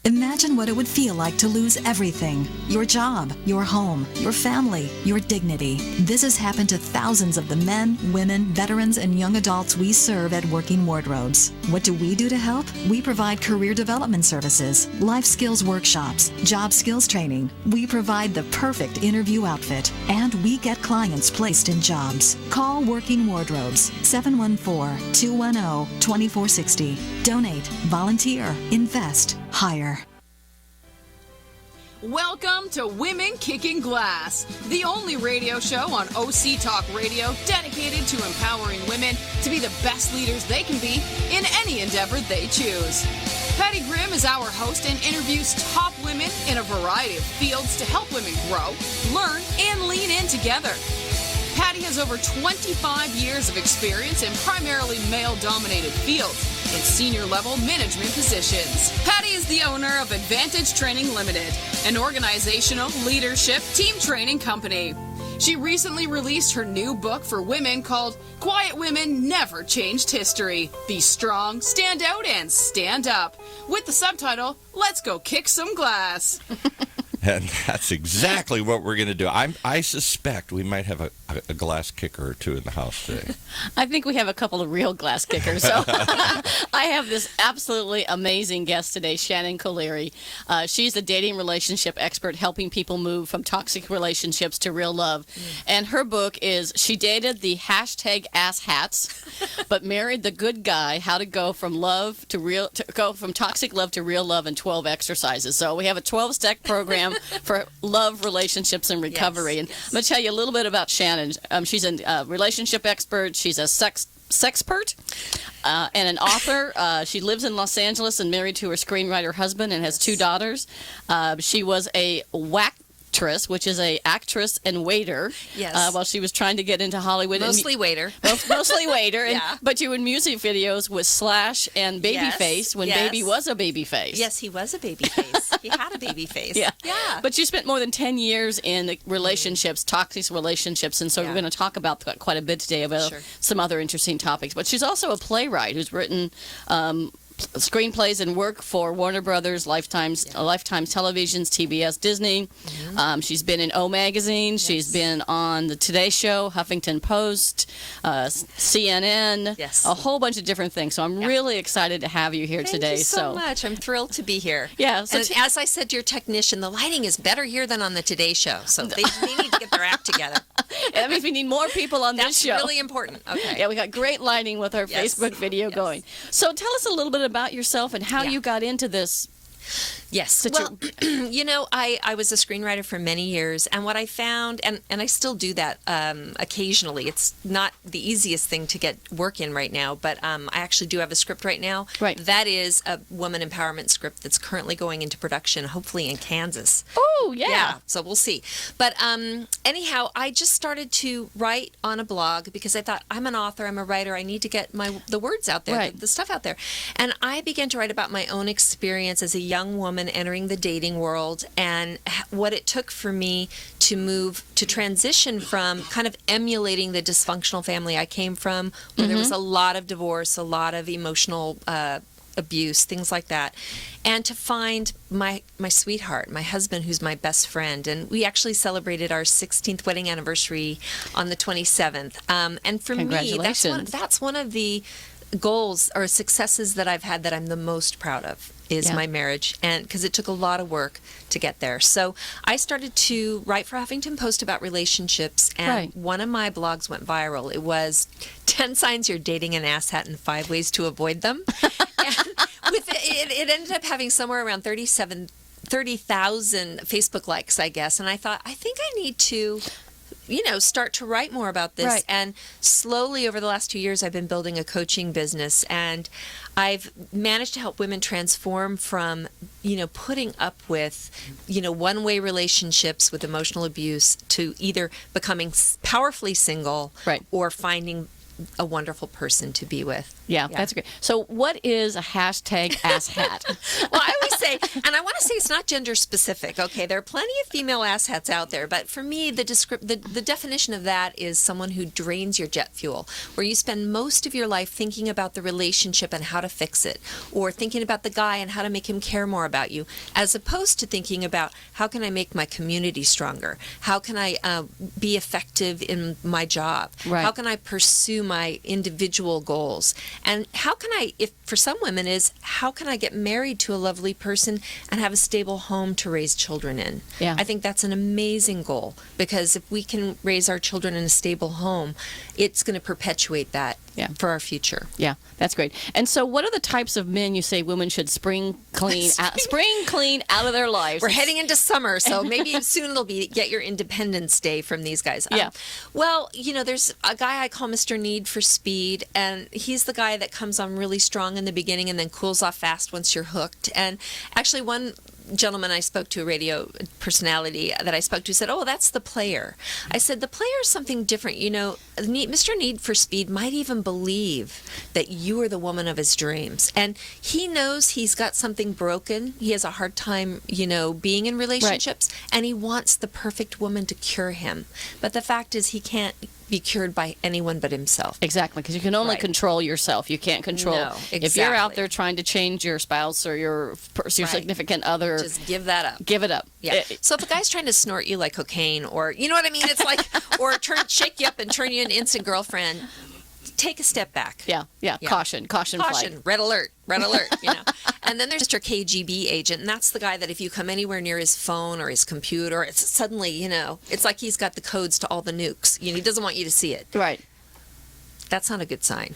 Imagine what it would feel like to lose everything. Your job, your home, your family, your dignity. This has happened to thousands of the men, women, veterans, and young adults we serve at Working Wardrobes. What do we do to help? We provide career development services, life skills workshops, job skills training. We provide the perfect interview outfit, and we get clients placed in jobs. Call Working Wardrobes, 714-210-2460. Donate, volunteer, invest, hire. Welcome to Women Kicking Glass, the only radio show on OC Talk Radio dedicated to empowering women to be the best leaders they can be in any endeavor they choose. Patty Grimm is our host and interviews top women in a variety of fields to help women grow, learn, and lean in together. Patty has over 25 years of experience in primarily male-dominated fields in senior-level management positions. Patty is the owner of Advantage Training Limited, an organizational leadership team training company. She recently released her new book for women called Quiet Women Never Changed History. Be strong, stand out, and stand up. With the subtitle, Let's Go Kick Some Glass. And that's exactly what we're going to do. I suspect we might have a glass kicker or two in the house today. I think we have a couple of real glass kickers. So I have this absolutely amazing guest today, Shannon Colleary. She's a dating relationship expert helping people move from toxic relationships to real love. And her book is She Dated the #AssHats, but Married the Good Guy, How to Go from Toxic Love to Real Love in 12 Exercises. So we have a 12-step program for love, relationships, and recovery. I'm going to tell you a little bit about Shannon. She's a relationship expert. She's a sexpert and an author. She lives in Los Angeles and married to her screenwriter husband and has 2 daughters. She was a actress, which is a actress and waiter. Yes. While she was trying to get into Hollywood. Mostly waiter. Mostly waiter. Yeah. But you were in music videos with Slash and Babyface when Baby was a babyface. Yes, he was a babyface. He had a babyface. Yeah. Yeah. But you spent more than 10 years in relationships, toxic relationships, and so we're going to talk about that quite a bit today about some other interesting topics. But she's also a playwright who's written screenplays and work for Warner Brothers, Lifetime Televisions, TBS, Disney. She's been in O Magazine. She's been on the Today Show, Huffington Post, CNN, a whole bunch of different things. So I'm really excited to have you here today. Thank you so much. I'm thrilled to be here. Yeah. So and as I said to your technician, the lighting is better here than on the Today Show. So they need to get their act together. That means we need more people on this show. That's really important. Okay. Yeah, we got great lighting with our Facebook video going. So tell us a little bit about yourself and how you got into this. Yes. Well, I was a screenwriter for many years, and what I found, and I still do that occasionally. It's not the easiest thing to get work in right now, but I actually do have a script right now. Right. That is a woman empowerment script that's currently going into production, hopefully in Kansas. Oh, yeah. Yeah, so we'll see. But anyhow, I just started to write on a blog because I thought, I'm an author, I'm a writer, I need to get the words out there, the stuff out there. And I began to write about my own experience as a young woman entering the dating world and what it took for me to transition from kind of emulating the dysfunctional family I came from, where there was a lot of divorce, a lot of emotional abuse, things like that, and to find my sweetheart, my husband, who's my best friend. And we actually celebrated our 16th wedding anniversary on the 27th. And for me, that's one of the goals or successes that I've had that I'm the most proud of is my marriage, and because it took a lot of work to get there. So I started to write for Huffington Post about relationships, and one of my blogs went viral. It was 10 signs you're dating an asshat and 5 ways to avoid them. And it ended up having somewhere around 30,000 Facebook likes, I guess. And I thought, I think I need to start to write more about this. Right. And slowly over the last 2 years, I've been building a coaching business, and I've managed to help women transform from, putting up with, one-way relationships with emotional abuse to either becoming powerfully single or finding a wonderful person to be with. Yeah, that's great. So what is a #asshat? Well, I always say, and I want to say it's not gender specific. Okay, there are plenty of female asshats out there, but for me, the definition of that is someone who drains your jet fuel, where you spend most of your life thinking about the relationship and how to fix it, or thinking about the guy and how to make him care more about you, as opposed to thinking about how can I make my community stronger? How can I be effective in my job? Right. How can I pursue my individual goals? And how can I, if for some women is, how can I get married to a lovely person and have a stable home to raise children in? Yeah. I think that's an amazing goal, because if we can raise our children in a stable home, it's going to perpetuate that for our future. Yeah, that's great. And so what are the types of men you say women should spring clean out of their lives? We're heading into summer, so maybe soon it'll be get your Independence Day from these guys. Yeah. Well, there's a guy I call Mr. Need for Speed, and he's the guy that comes on really strong in the beginning and then cools off fast once you're hooked. And actually, one gentleman I spoke to, a radio personality that I spoke to, said, "Oh, that's the player." I said, "The player is something different. Mr. Need for Speed might even believe that you are the woman of his dreams, and he knows he's got something broken. He has a hard time, being in relationships, and he wants the perfect woman to cure him. But the fact is, he can't be cured by anyone but himself." Exactly, because you can only control yourself. You can't control. No, exactly. If you're out there trying to change your spouse or your significant other, just give that up. Give it up. Yeah. So if a guy's trying to snort you like cocaine, or you know what I mean, it's like, or shake you up and turn you into instant girlfriend, take a step back. Yeah. Caution flight. Red alert. And then there's Mr. KGB agent, and that's the guy that if you come anywhere near his phone or his computer, it's suddenly, it's like he's got the codes to all the nukes. He doesn't want you to see it. Right. That's not a good sign.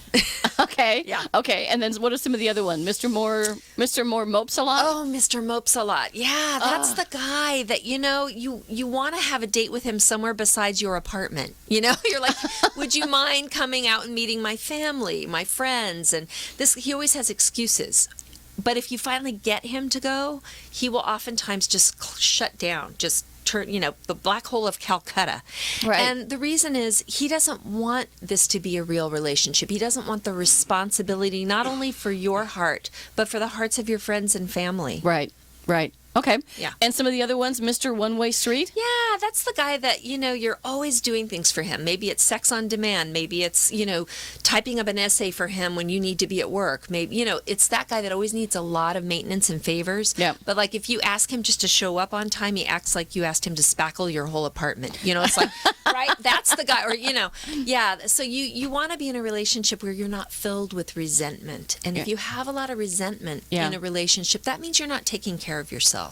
Okay. Yeah. Okay. And then what are some of the other ones? Mr. Moore mopes a lot? Oh, Mr. Mopes a lot. Yeah, that's the guy that, you want to have a date with him somewhere besides your apartment. You're like, would you mind coming out and meeting my family, my friends? And he always has excuses. But if you finally get him to go, he will oftentimes just shut down, just turn, the black hole of Calcutta. Right. And the reason is he doesn't want this to be a real relationship. He doesn't want the responsibility not only for your heart, but for the hearts of your friends and family. Right. Okay. Yeah. And some of the other ones, Mr. One-Way Street? Yeah, that's the guy that, you're always doing things for him. Maybe it's sex on demand. Maybe it's, typing up an essay for him when you need to be at work. Maybe, it's that guy that always needs a lot of maintenance and favors. Yeah. But like if you ask him just to show up on time, he acts like you asked him to spackle your whole apartment. It's like, right? That's the guy. Or, yeah. So you want to be in a relationship where you're not filled with resentment. And if you have a lot of resentment in a relationship, that means you're not taking care of yourself.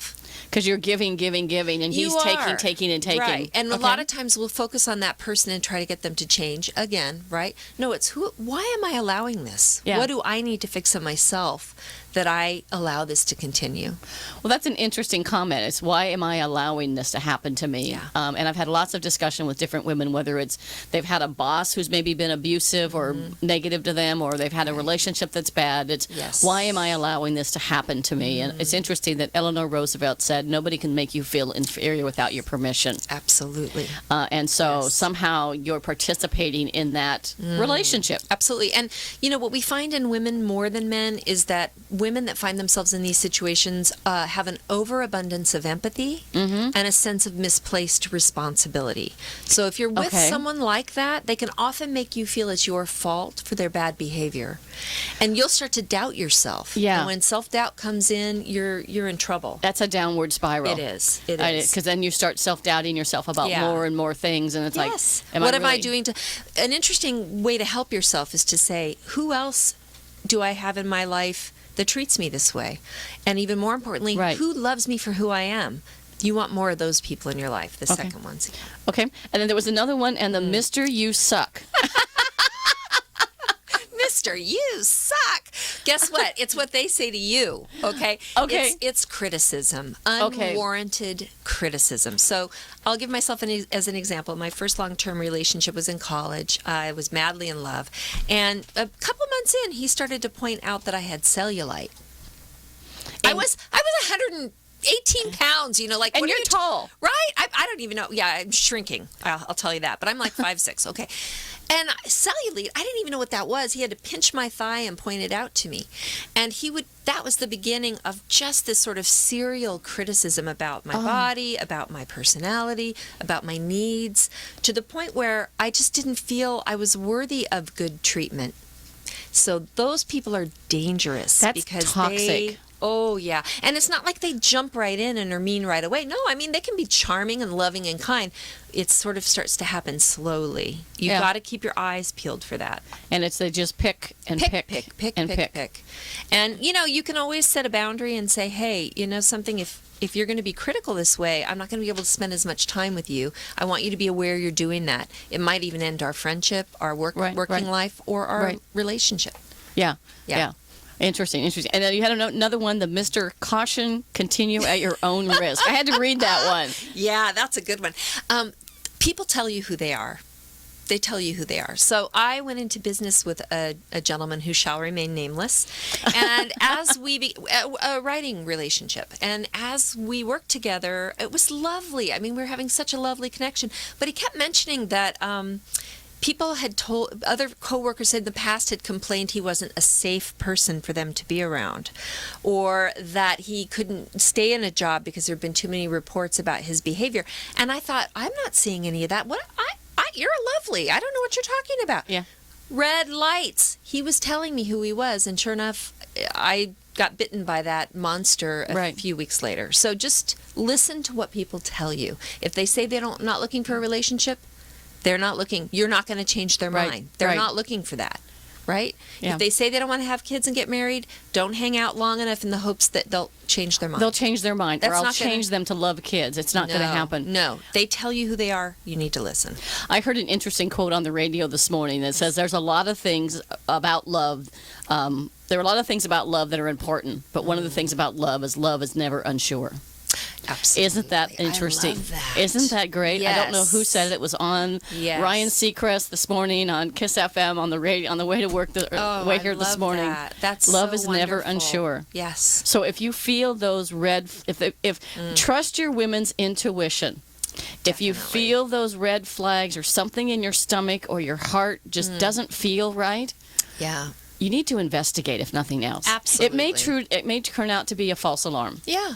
Because you're giving, and he's taking, and taking. Right. And a lot of times we'll focus on that person and try to get them to change again, right? No, it's why am I allowing this? Yeah. What do I need to fix in myself that I allow this to continue? Well, that's an interesting comment. It's why am I allowing this to happen to me? Yeah. And I've had lots of discussion with different women, whether it's they've had a boss who's maybe been abusive or negative to them, or they've had a relationship that's bad. It's why am I allowing this to happen to me? And it's interesting that Eleanor Roosevelt said, nobody can make you feel inferior without your permission. Absolutely. And so somehow you're participating in that relationship. Absolutely. And, what we find in women more than men is that women that find themselves in these situations have an overabundance of empathy and a sense of misplaced responsibility. So if you're with someone like that, they can often make you feel it's your fault for their bad behavior. And you'll start to doubt yourself. Yeah. And when self-doubt comes in, you're in trouble. That's a downward spiral. It is. It is. Because then you start self-doubting yourself about more and more things. And it's like, what am I doing to... An interesting way to help yourself is to say, who else do I have in my life that treats me this way? And even more importantly, who loves me for who I am? You want more of those people in your life, the second ones. Okay. And then there was another one, and the Mr. You Suck. Mr. You suck. Guess what? It's what they say to you, okay? Okay. It's criticism, unwarranted criticism. So I'll give myself as an example. My first long-term relationship was in college. I was madly in love. And a couple months in, he started to point out that I had cellulite. I was 118 pounds, like... And you're tall. Right? I don't even know. Yeah, I'm shrinking. I'll tell you that. But I'm like 5'6", okay? And cellulite, I didn't even know what that was. He had to pinch my thigh and point it out to me. And that was the beginning of just this sort of serial criticism about my body, about my personality, about my needs, to the point where I just didn't feel I was worthy of good treatment. So those people are dangerous. That's because toxic. Oh, yeah. And it's not like they jump right in and are mean right away. No, I mean, they can be charming and loving and kind. It sort of starts to happen slowly. You've got to keep your eyes peeled for that. And they just pick and pick. And, you can always set a boundary and say, hey, something, if you're going to be critical this way, I'm not going to be able to spend as much time with you. I want you to be aware you're doing that. It might even end our friendship, our working life, or our relationship. Yeah. Interesting. And then you had another one, the Mr. Caution, continue at your own risk. I had to read that one. Yeah, that's a good one. People tell you who they are. They tell you who they are. So I went into business with a gentleman who shall remain nameless, and as we a writing relationship, and as we worked together, it was lovely. I mean, we were having such a lovely connection. But he kept mentioning that people had told, other coworkers in the past had complained he wasn't a safe person for them to be around, or that he couldn't stay in a job because there had been too many reports about his behavior. And I thought, I'm not seeing any of that. You're lovely. I don't know what you're talking about. Yeah. Red lights. He was telling me who he was, and sure enough, I got bitten by that monster a few weeks later. So just listen to what people tell you. If they say they're not looking for a relationship, they're not looking. You're not going to change their mind. They're not looking for that, right? Yeah. If they say they don't want to have kids and get married, don't hang out long enough in the hopes that they'll change their mind. They'll change their mind, That's or I'll not change them to love kids. It's not going to happen. No, they tell you who they are. You need to listen. I heard an interesting quote on the radio this morning that says there's a lot of things about love. There are a lot of things about love that are important, but one of the things about love is never unsure. Absolutely. Isn't that interesting? I love that. Isn't that great? Yes. I don't know who said it. It was on Ryan Seacrest this morning on Kiss FM on the radio on the way to work way here this morning. That. That's love so is never wonderful. unsure. Yes. So if you feel those trust your women's intuition. If you feel those red flags or something in your stomach or your heart just doesn't feel right, you need to investigate if nothing else. Absolutely. It may turn out to be a false alarm. Yeah.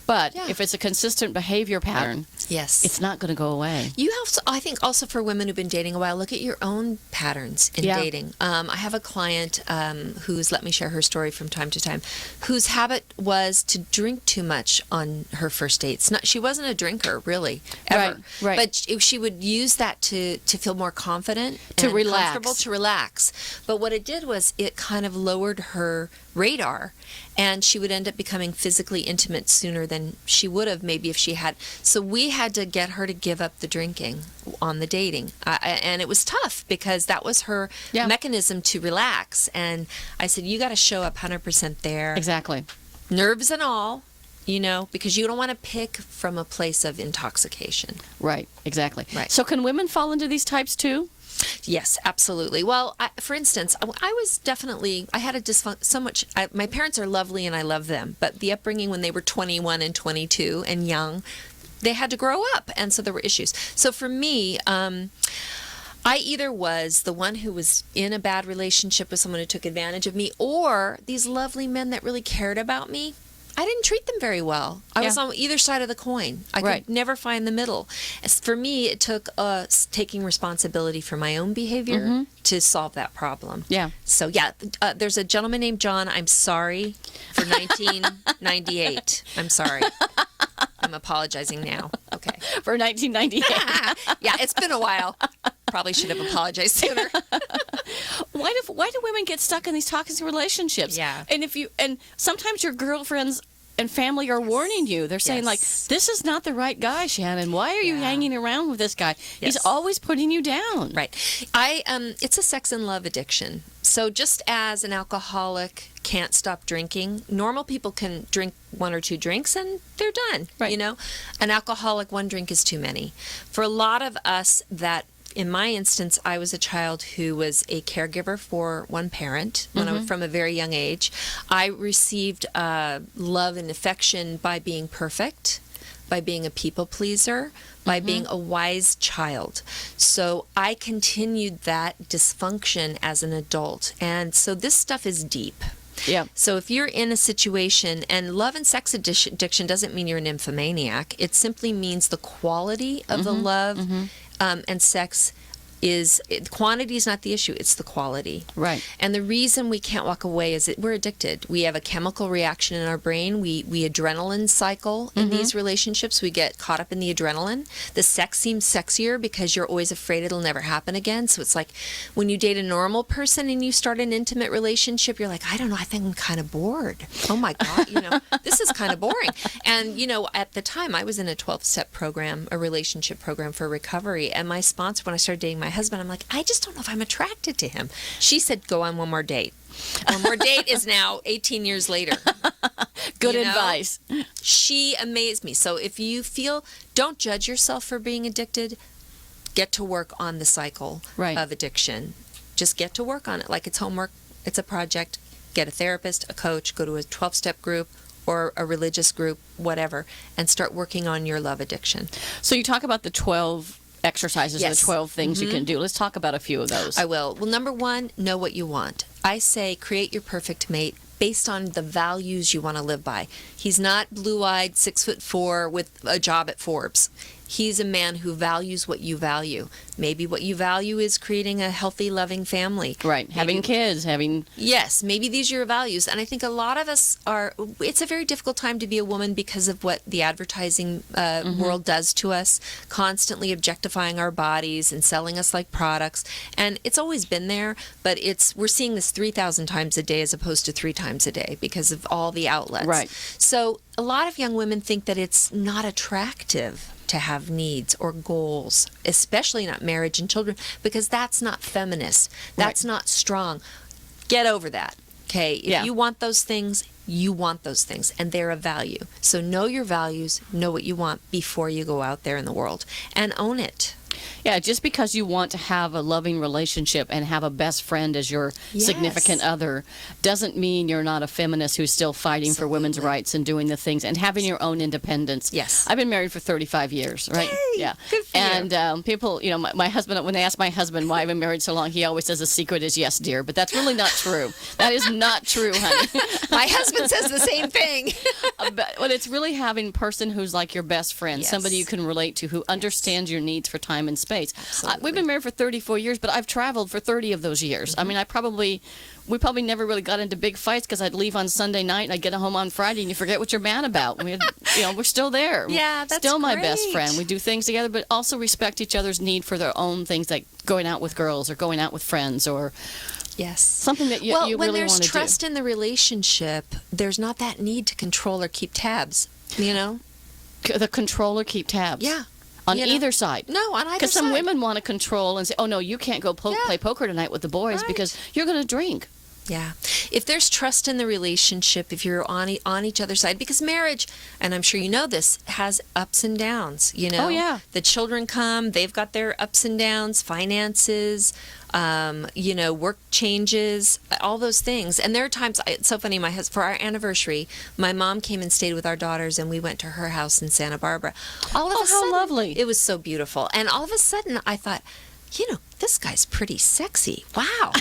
But if it's a consistent behavior pattern, it's not going to go away. You have, I think, also for women who've been dating a while, look at your own patterns in dating. I have a client who's let me share her story from time to time, whose habit was to drink too much on her first dates. She wasn't a drinker, really, ever. Right. But she would use that to feel more confident To and relax. comfortable, to relax. But what it did was it kind of lowered her radar, and she would end up becoming physically intimate sooner than she would have maybe if she had. So we had to get her to give up the drinking on the dating, and it was tough because that was her mechanism to relax. And I said, you got to show up 100% there, Exactly. nerves and all, because you don't want to pick from a place of intoxication. Right, exactly. Right. So can women fall into these types too? Yes, absolutely. Well, for instance, I had a my parents are lovely and I love them, but the upbringing when they were 21 and 22 and young, they had to grow up, and so there were issues. So for me, I either was the one who was in a bad relationship with someone who took advantage of me, or these lovely men that really cared about me. I didn't treat them very well. I was on either side of the coin. I could never find the middle. For me, it took taking responsibility for my own behavior to solve that problem. Yeah. So, there's a gentleman named John. I'm sorry for 1998. I'm sorry. I'm apologizing now. Okay. For 1998. Yeah, it's been a while. Probably should have apologized sooner. Why do women get stuck in these toxic relationships? Yeah. And sometimes your girlfriends and family are warning you. They're saying like, this is not the right guy, Shannon. Why are you hanging around with this guy? He's always putting you down. Right. It's a sex and love addiction. So just as an alcoholic can't stop drinking, normal people can drink one or two drinks and they're done. Right. An alcoholic, one drink is too many. For a lot of us in my instance, I was a child who was a caregiver for one parent when I was from a very young age. I received love and affection by being perfect, by being a people pleaser, by being a wise child. So I continued that dysfunction as an adult. And so this stuff is deep. Yeah. So if you're in a situation, and love and sex addiction doesn't mean you're a nymphomaniac. It simply means the quality of the love and sex quantity is not the issue, it's the quality. Right. And the reason we can't walk away is that we're addicted. We have a chemical reaction in our brain. We adrenaline cycle in these relationships. We get caught up in the adrenaline. The sex seems sexier because you're always afraid it'll never happen again. So it's like when you date a normal person and you start an intimate relationship, you're like, I don't know, I think I'm kind of bored. Oh my God, this is kind of boring. And, at the time I was in a 12-step program, a relationship program for recovery. And my sponsor, when I started dating my husband, I'm like, I just don't know if I'm attracted to him. She said, go on one more date. One more date is now 18 years later. Good advice. She amazed me. So if you feel, don't judge yourself for being addicted. Get to work on the cycle of addiction. Just get to work on it like it's homework. It's a project. Get a therapist, a coach, go to a 12-step group or a religious group, whatever, and start working on your love addiction. So you talk about the 12 exercises or the 12 things you can do. Let's talk about a few of those. I will. Well, number one, know what you want. I say create your perfect mate based on the values you want to live by. He's not blue-eyed, 6'4" with a job at Forbes. He's a man who values what you value. Maybe what you value is creating a healthy, loving family. Right. Having kids, having... Yes, maybe these are your values. And I think a lot of us it's a very difficult time to be a woman because of what the advertising world does to us, constantly objectifying our bodies and selling us like products. And it's always been there, but we're seeing this 3,000 times a day as opposed to 3 times a day because of all the outlets. Right. So a lot of young women think that it's not attractive to have needs or goals, especially not marriage and children, because that's not feminist. That's not strong. Get over that. Okay? If you want those things, you want those things, and they're of value. So know your values, know what you want before you go out there in the world, and own it. Yeah, just because you want to have a loving relationship and have a best friend as your significant other doesn't mean you're not a feminist who's still fighting for women's rights and doing the things and having your own independence. Yes. I've been married for 35 years, right? Yay! Yeah. Good for you. And people, my husband, when they ask my husband why I've been married so long, he always says the secret is yes, dear. But that's really not true. That is not true, honey. My husband says the same thing. But it's really having a person who's like your best friend, somebody you can relate to, who understands your needs for time and space. We've been married for 34 years, but I've traveled for 30 of those years. I mean, we probably never really got into big fights because I'd leave on Sunday night and I'd get home on Friday and you forget what you're mad about. We're still there. Yeah, that's still my great. best friend. We do things together, but also respect each other's need for their own things, like going out with girls or going out with friends or something that you really want to do. Well, when there's trust in the relationship, there's not that need to control or keep tabs, The control or keep tabs. Yeah. On either side. No, on either side. Because some women want to control and say, oh, no, you can't go play poker tonight with the boys because you're going to drink. Yeah. If there's trust in the relationship, if you're on each other's side, because marriage, and I'm sure you know this, has ups and downs, Oh, yeah. The children come, they've got their ups and downs, finances, work changes, all those things. And there are times, it's so funny, for our anniversary, my mom came and stayed with our daughters, and we went to her house in Santa Barbara. All of a sudden, how lovely. It was so beautiful. And all of a sudden, I thought, this guy's pretty sexy. Wow.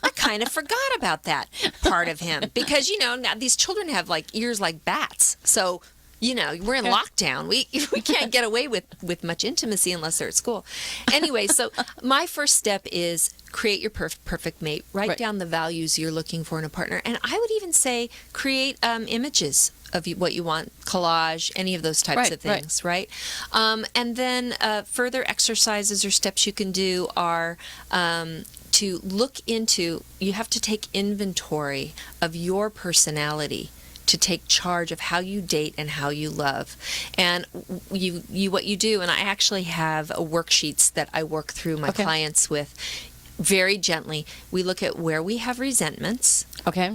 I kind of forgot about that part of him. Because, now these children have, ears like bats. So, we're in lockdown. We can't get away with much intimacy unless they're at school. Anyway, so my first step is create your perfect mate. Write down the values you're looking for in a partner. And I would even say create images of what you want, collage, any of those types of things, right? And then further exercises or steps you can do are to look into, you have to take inventory of your personality to take charge of how you date and how you love. And what you do, and I actually have worksheets that I work through my clients with very gently. We look at where we have resentments,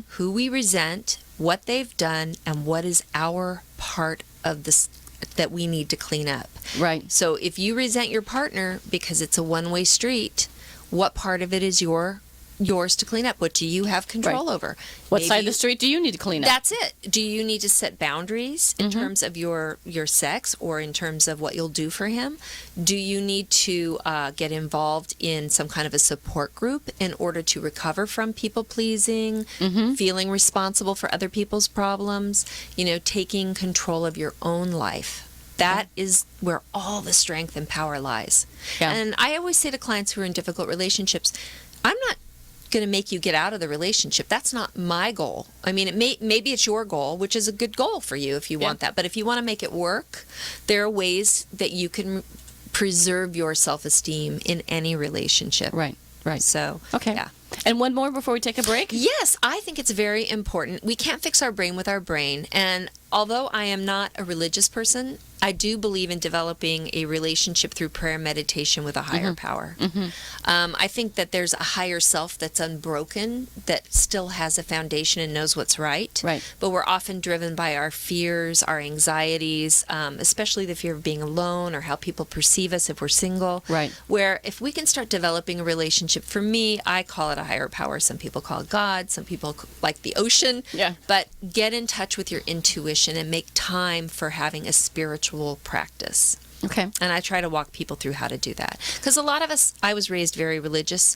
who we resent, what they've done, and what is our part of this that we need to clean up. Right. So if you resent your partner because it's a one-way street, what part of it is your yours to clean up? What do you have control over? What side of the street do you need to clean up? That's it. Do you need to set boundaries in terms of your sex or in terms of what you'll do for him? Do you need to get involved in some kind of a support group in order to recover from people pleasing, feeling responsible for other people's problems, taking control of your own life? That is where all the strength and power lies. Yeah. And I always say to clients who are in difficult relationships, I'm not going to make you get out of the relationship. That's not my goal. I mean, maybe it's your goal, which is a good goal for you if you want that. But if you want to make it work, there are ways that you can preserve your self-esteem in any relationship. Right. So, okay. Yeah. And one more before we take a break? Yes, I think it's very important. We can't fix our brain with our brain. And although I am not a religious person, I do believe in developing a relationship through prayer and meditation with a higher power. I think that there's a higher self that's unbroken, that still has a foundation and knows what's right. But we're often driven by our fears, our anxieties, especially the fear of being alone or how people perceive us if we're single. Where if we can start developing a relationship, for me, I call it a higher power. Some people call it God. Some people like the ocean. But get in touch with your intuition and make time for having a spiritual practice. Okay. And I try to walk people through how to do that. Because a lot of us, I was raised very religious.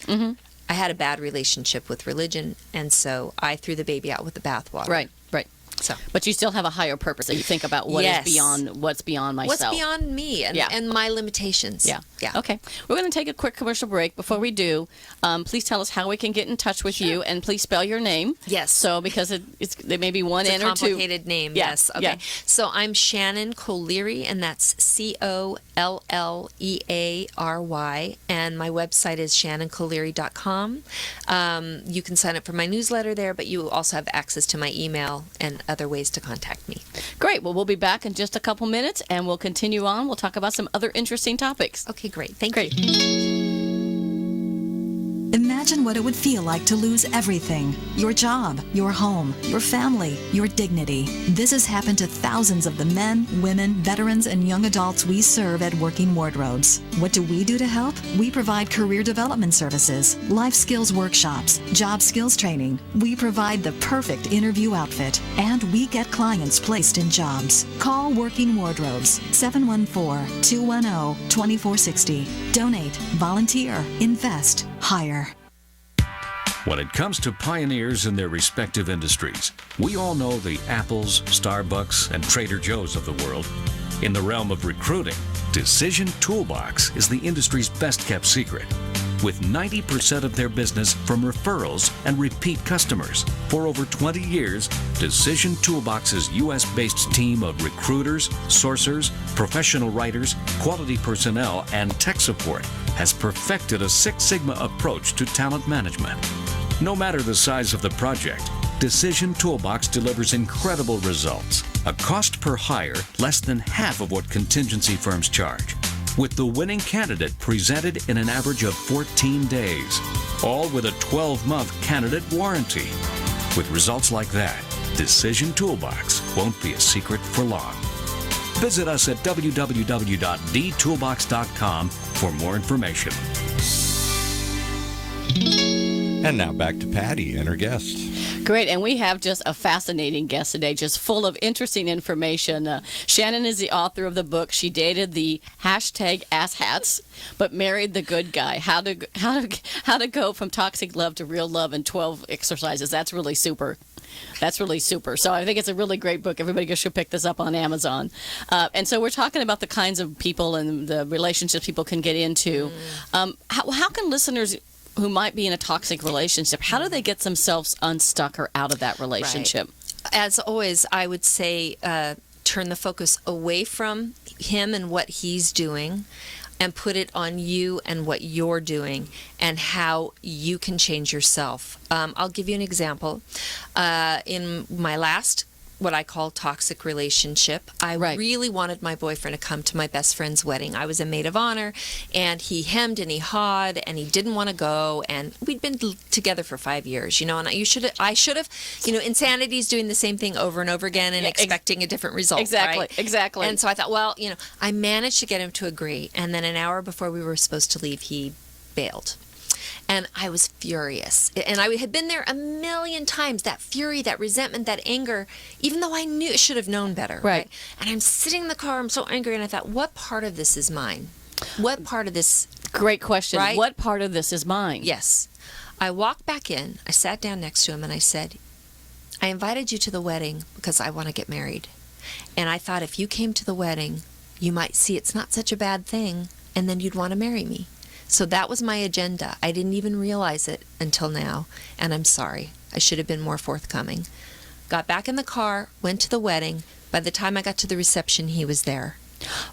I had a bad relationship with religion, and so I threw the baby out with the bathwater. Right. So, but you still have a higher purpose that you think about what's beyond myself. What's beyond me and my limitations. Yeah. Okay. We're going to take a quick commercial break. Before we do, please tell us how we can get in touch with you, and please spell your name. Yes. So because there may be one N or two. It's a complicated name. Yes. Okay. Yeah. So I'm Shannon Colleary, and that's Colleary, and my website is shannoncolleary.com. You can sign up for my newsletter there, but you also have access to my email and other ways to contact me. Great. Well, we'll be back in just a couple minutes, and we'll continue on. We'll talk about some other interesting topics. Okay, great. Thank you. Imagine what it would feel like to lose everything: your job, your home, your family, your dignity. This has happened to thousands of the men, women, veterans, and young adults we serve at Working Wardrobes. What do we do to help? We provide career development services, life skills workshops, job skills training. We provide the perfect interview outfit, and we get clients placed in jobs. Call Working Wardrobes, 714-210-2460. Donate, volunteer, invest, hire. When it comes to pioneers in their respective industries, we all know the Apples, Starbucks, and Trader Joe's of the world. In the realm of recruiting, Decision Toolbox is the industry's best-kept secret, with 90% of their business from referrals and repeat customers. For over 20 years, Decision Toolbox's U.S.-based team of recruiters, sourcers, professional writers, quality personnel, and tech support has perfected a Six Sigma approach to talent management. No matter the size of the project, Decision Toolbox delivers incredible results. A cost per hire less than half of what contingency firms charge, with the winning candidate presented in an average of 14 days, all with a 12-month candidate warranty. With results like that, Decision Toolbox won't be a secret for long. Visit us at www.dtoolbox.com for more information. And now back to Patty and her guest. Great, and we have just a fascinating guest today, just full of interesting information. Shannon is the author of the book. She dated the #asshats, but married the good guy. How to go from toxic love to real love in 12 exercises. That's really super. So I think it's a really great book. Everybody should pick this up on Amazon. And so we're talking about the kinds of people and the relationships people can get into. How can listeners who might be in a toxic relationship, how do they get themselves unstuck or out of that relationship? Right. As always, I would say turn the focus away from him and what he's doing and put it on you and what you're doing and how you can change yourself. I'll give you an example. In my last, what I call toxic relationship, I really wanted my boyfriend to come to my best friend's wedding. I was a maid of honor, and he hemmed and he hawed, and he didn't want to go, and we'd been together for 5 years, and I should have, insanity is doing the same thing over and over again and expecting a different result. Exactly. And so I thought, well, I managed to get him to agree, and then an hour before we were supposed to leave, he bailed. And I was furious. And I had been there a million times. That fury, that resentment, that anger, even though I knew, should have known better. Right. And I'm sitting in the car, I'm so angry, and I thought, what part of this is mine? What part of this? Great question. Right? What part of this is mine? Yes. I walked back in, I sat down next to him, and I said, I invited you to the wedding because I want to get married. And I thought if you came to the wedding, you might see it's not such a bad thing, and then you'd want to marry me. So that was my agenda. I didn't even realize it until now, and I'm sorry. I should have been more forthcoming. Got back in the car, went to the wedding. By the time I got to the reception, he was there.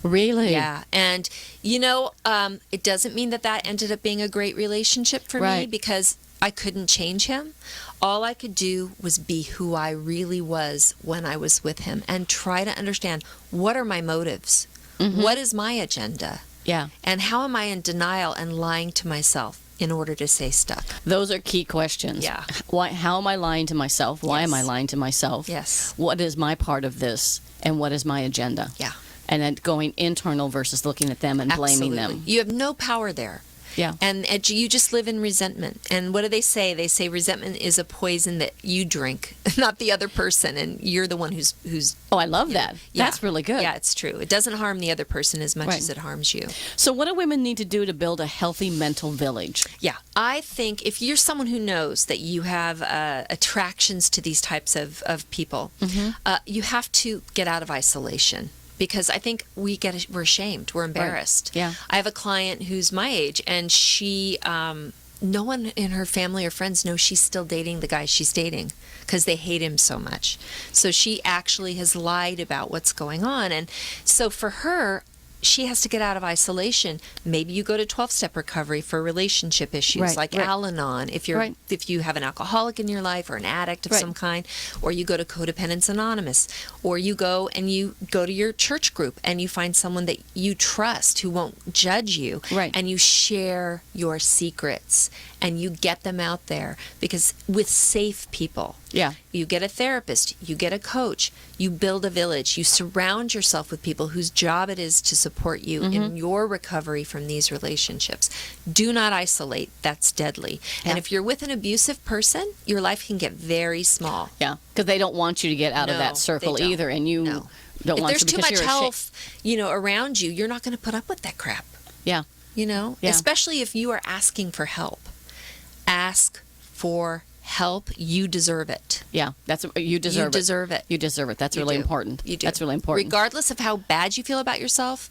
Really? Yeah. And, it doesn't mean that ended up being a great relationship for me because I couldn't change him. All I could do was be who I really was when I was with him and try to understand what are my motives? Mm-hmm. What is my agenda? Yeah. And how am I in denial and lying to myself in order to stay stuck? Those are key questions. Yeah. Why? How am I lying to myself? Why am I lying to myself? Yes. What is my part of this? And what is my agenda? Yeah. And then going internal versus looking at them and blaming them. You have no power there. Yeah. And you just live in resentment. And what do they say? They say resentment is a poison that you drink, not the other person, and you're the one who's Oh, I love that. Yeah. That's really good. Yeah, it's true. It doesn't harm the other person as much as it harms you. So what do women need to do to build a healthy mental village? Yeah. I think if you're someone who knows that you have attractions to these types of people, you have to get out of isolation. Because I think we're ashamed. We're embarrassed. Right. Yeah. I have a client who's my age, and she, no one in her family or friends knows she's still dating the guy she's dating because they hate him so much. So she actually has lied about what's going on. And so for her, she has to get out of isolation. Maybe you go to 12-step recovery for relationship issues like Al-Anon if you have an alcoholic in your life or an addict of some kind, or you go to Codependence Anonymous, or you go to your church group and you find someone that you trust who won't judge you, and you share your secrets and you get them out there because with safe people. Yeah. You get a therapist, you get a coach, you build a village, you surround yourself with people whose job it is to support you in your recovery from these relationships. Do not isolate. That's deadly. Yeah. And if you're with an abusive person, your life can get very small. Yeah, because they don't want you to get out of that circle either, and you don't if want there's to too because much you're health, around you, you're not going to put up with that crap. Yeah. Yeah. Especially if you are asking for help. Ask for help. You deserve it. Yeah, you deserve it. You deserve it. You deserve it. That's really important. You do. That's really important. Regardless of how bad you feel about yourself,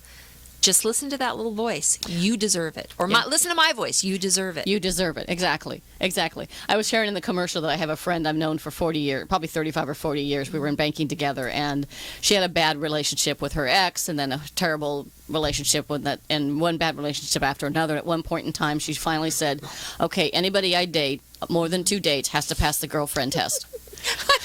just listen to that little voice. You deserve it. Or listen to my voice. You deserve it. You deserve it. Exactly. I was sharing in the commercial that I have a friend I've known for 40 years, probably 35 or 40 years. We were in banking together, and she had a bad relationship with her ex, and then a terrible relationship with that, and one bad relationship after another. At one point in time, she finally said, okay, anybody I date, more than 2 dates, has to pass the girlfriend test.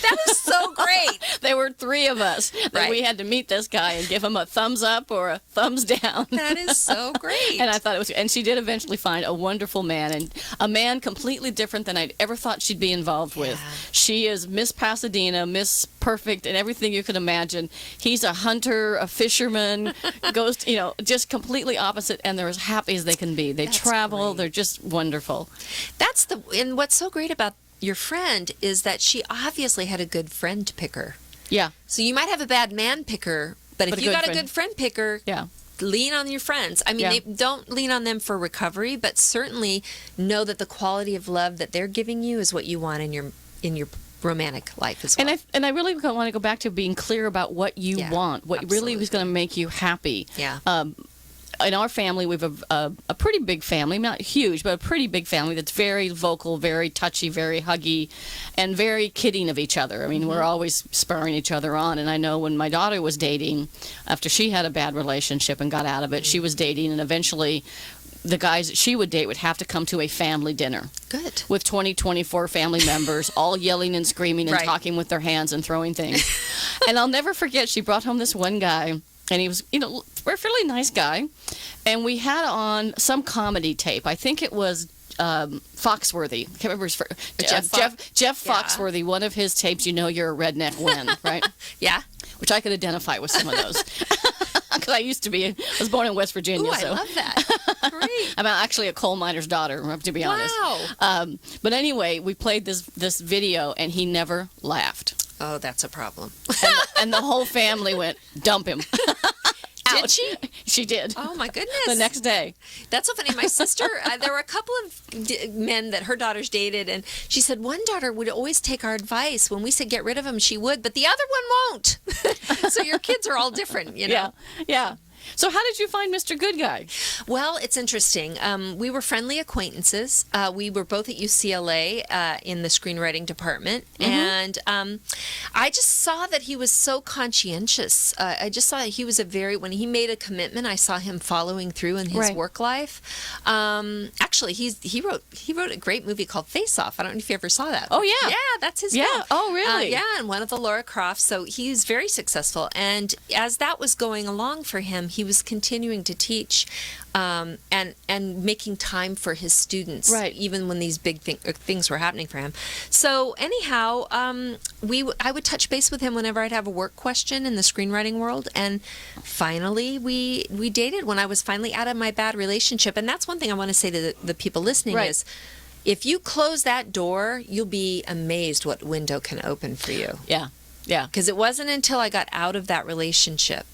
That is so great. There were 3 of us that we had to meet this guy and give him a thumbs up or a thumbs down. That is so great. And I thought it was, and she did eventually find a wonderful man, and a man completely different than I'd ever thought she'd be involved with. She is Miss Pasadena, Miss Perfect, and everything you could imagine. He's a hunter, a fisherman, goes, just completely opposite, and they're as happy as they can be. They travel. Great. They're just wonderful. And what's so great about your friend is that she obviously had a good friend picker. Yeah. So you might have a bad man picker, but if you got a good friend picker, lean on your friends. I mean, they don't lean on them for recovery, but certainly know that the quality of love that they're giving you is what you want in your romantic life as well. And I really want to go back to being clear about what you want, what really was going to make you happy. Yeah. In our family, we have a pretty big family, not huge, but a pretty big family that's very vocal, very touchy, very huggy, and very kidding of each other. I mean, we're always spurring each other on. And I know when my daughter was dating, after she had a bad relationship and got out of it, she was dating, and eventually the guys that she would date would have to come to a family dinner. Good. With 24 family members, all yelling and screaming and talking with their hands and throwing things. And I'll never forget, she brought home this one guy, and he was, a fairly nice guy. And we had on some comedy tape. I think it was Foxworthy. I can't remember his first. Jeff Foxworthy, one of his tapes, You're a Redneck When, right? Yeah. Which I could identify with some of those. because I used to be. I was born in West Virginia. Ooh, so. I love that. Great. I'm actually a coal miner's daughter, to be honest. Wow. But anyway, we played this video, and he never laughed. Oh, that's a problem. And the whole family went, dump him. Did she? She did. Oh, my goodness. The next day. That's so funny. My sister, there were a couple of men that her daughters dated, and she said one daughter would always take our advice. When we said get rid of him, she would, but the other one won't. So your kids are all different, you know? Yeah. So how did you find Mr. Good Guy? Well, it's interesting. We were friendly acquaintances. We were both at UCLA in the screenwriting department. And I just saw that he was so conscientious. I just saw that he was when he made a commitment, I saw him following through in his work life. Actually, he wrote a great movie called Face Off. I don't know if you ever saw that. Oh, yeah. Yeah, that's his Yeah. film. Oh, really? Yeah, and one of the Laura Crofts. So he's very successful. And as that was going along for him, he was continuing to teach and making time for his students, right, even when these big things were happening for him. So anyhow, I would touch base with him whenever I'd have a work question in the screenwriting world, and finally we dated when I was finally out of my bad relationship. And that's one thing I want to say to the people listening is, if you close that door, you'll be amazed what window can open for you. Yeah. Because it wasn't until I got out of that relationship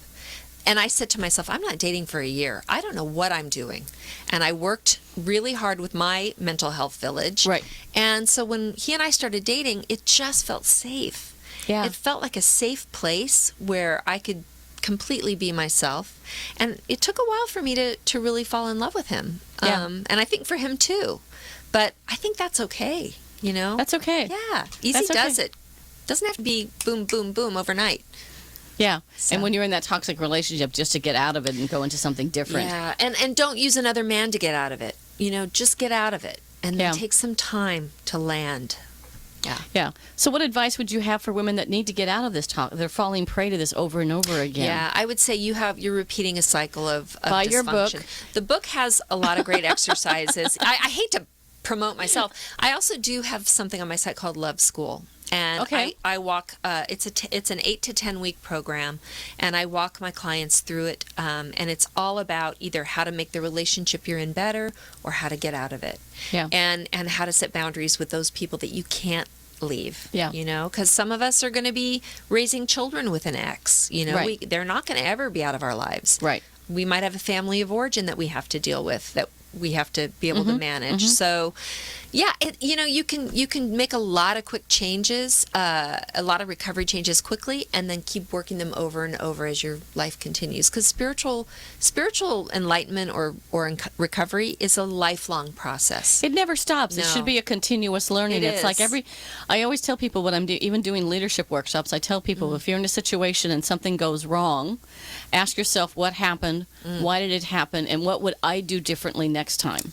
and I said to myself, I'm not dating for a year. I don't know what I'm doing. And I worked really hard with my mental health village. Right. And so when he and I started dating, it just felt safe. Yeah. It felt like a safe place where I could completely be myself. And it took a while for me to really fall in love with him. Yeah. And I think for him too. But I think that's okay, you know? That's okay. Yeah. Easy does it. Doesn't have to be boom, boom, boom overnight. Yeah. So. And when you're in that toxic relationship, just to get out of it and go into something different. Yeah. And don't use another man to get out of it. You know, just get out of it. And then take some time to land. Yeah. Yeah. So what advice would you have for women that need to get out of this talk? They're falling prey to this over and over again. Yeah, I would say you're repeating a cycle of Buy dysfunction. your book. The book has a lot of great exercises. I hate to promote myself. I also do have something on my site called Love School. And I walk, it's an 8 to 10 week program, and I walk my clients through it, and it's all about either how to make the relationship you're in better or how to get out of it. Yeah. And how to set boundaries with those people that you can't leave. Yeah. You know, because some of us are going to be raising children with an ex. You know, they're not going to ever be out of our lives. Right. We might have a family of origin that we have to deal with, that we have to be able to manage. So, yeah, you can make a lot of quick changes, a lot of recovery changes quickly, and then keep working them over and over as your life continues. Because spiritual enlightenment or recovery is a lifelong process. It never stops. No. It should be a continuous learning. It It's is. like I always tell people when I'm even doing leadership workshops, I tell people if you're in a situation and something goes wrong, ask yourself what happened, why did it happen, and what would I do differently next time?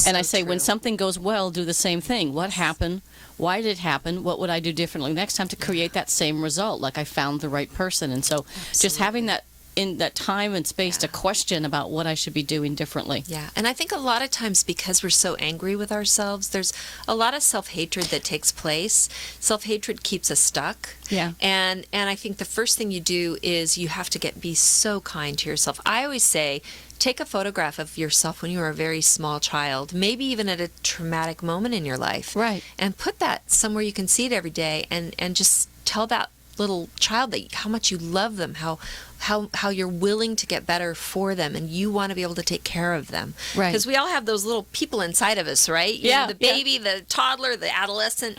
And I say, when something goes well, do the same thing. What happened? Why did it happen? What would I do differently next time to create that same result? Like I found the right person. And so just having that in that time and space to question about what I should be doing differently. Yeah, and I think a lot of times because we're so angry with ourselves, there's a lot of self-hatred that takes place. Self-hatred keeps us stuck. Yeah. And I think the first thing you do is you have to be so kind to yourself. I always say, take a photograph of yourself when you were a very small child, maybe even at a traumatic moment in your life. Right. And put that somewhere you can see it every day, and just tell that little child that how much you love them, how you're willing to get better for them, and you want to be able to take care of them. Right. Because we all have those little people inside of us, right? You know, the baby, the toddler, the adolescent,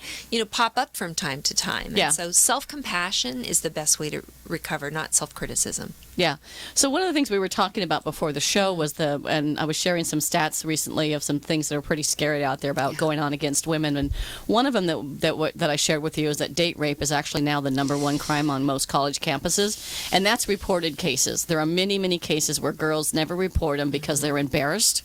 pop up from time to time. Yeah. And so self-compassion is the best way to recover, not self-criticism. Yeah. So one of the things we were talking about before the show was and I was sharing some stats recently of some things that are pretty scary out there about going on against women. And one of them that I shared with you is that date rape is actually now the #1 crime on most college campuses. And that's reported cases. There are many, many cases where girls never report them because they're embarrassed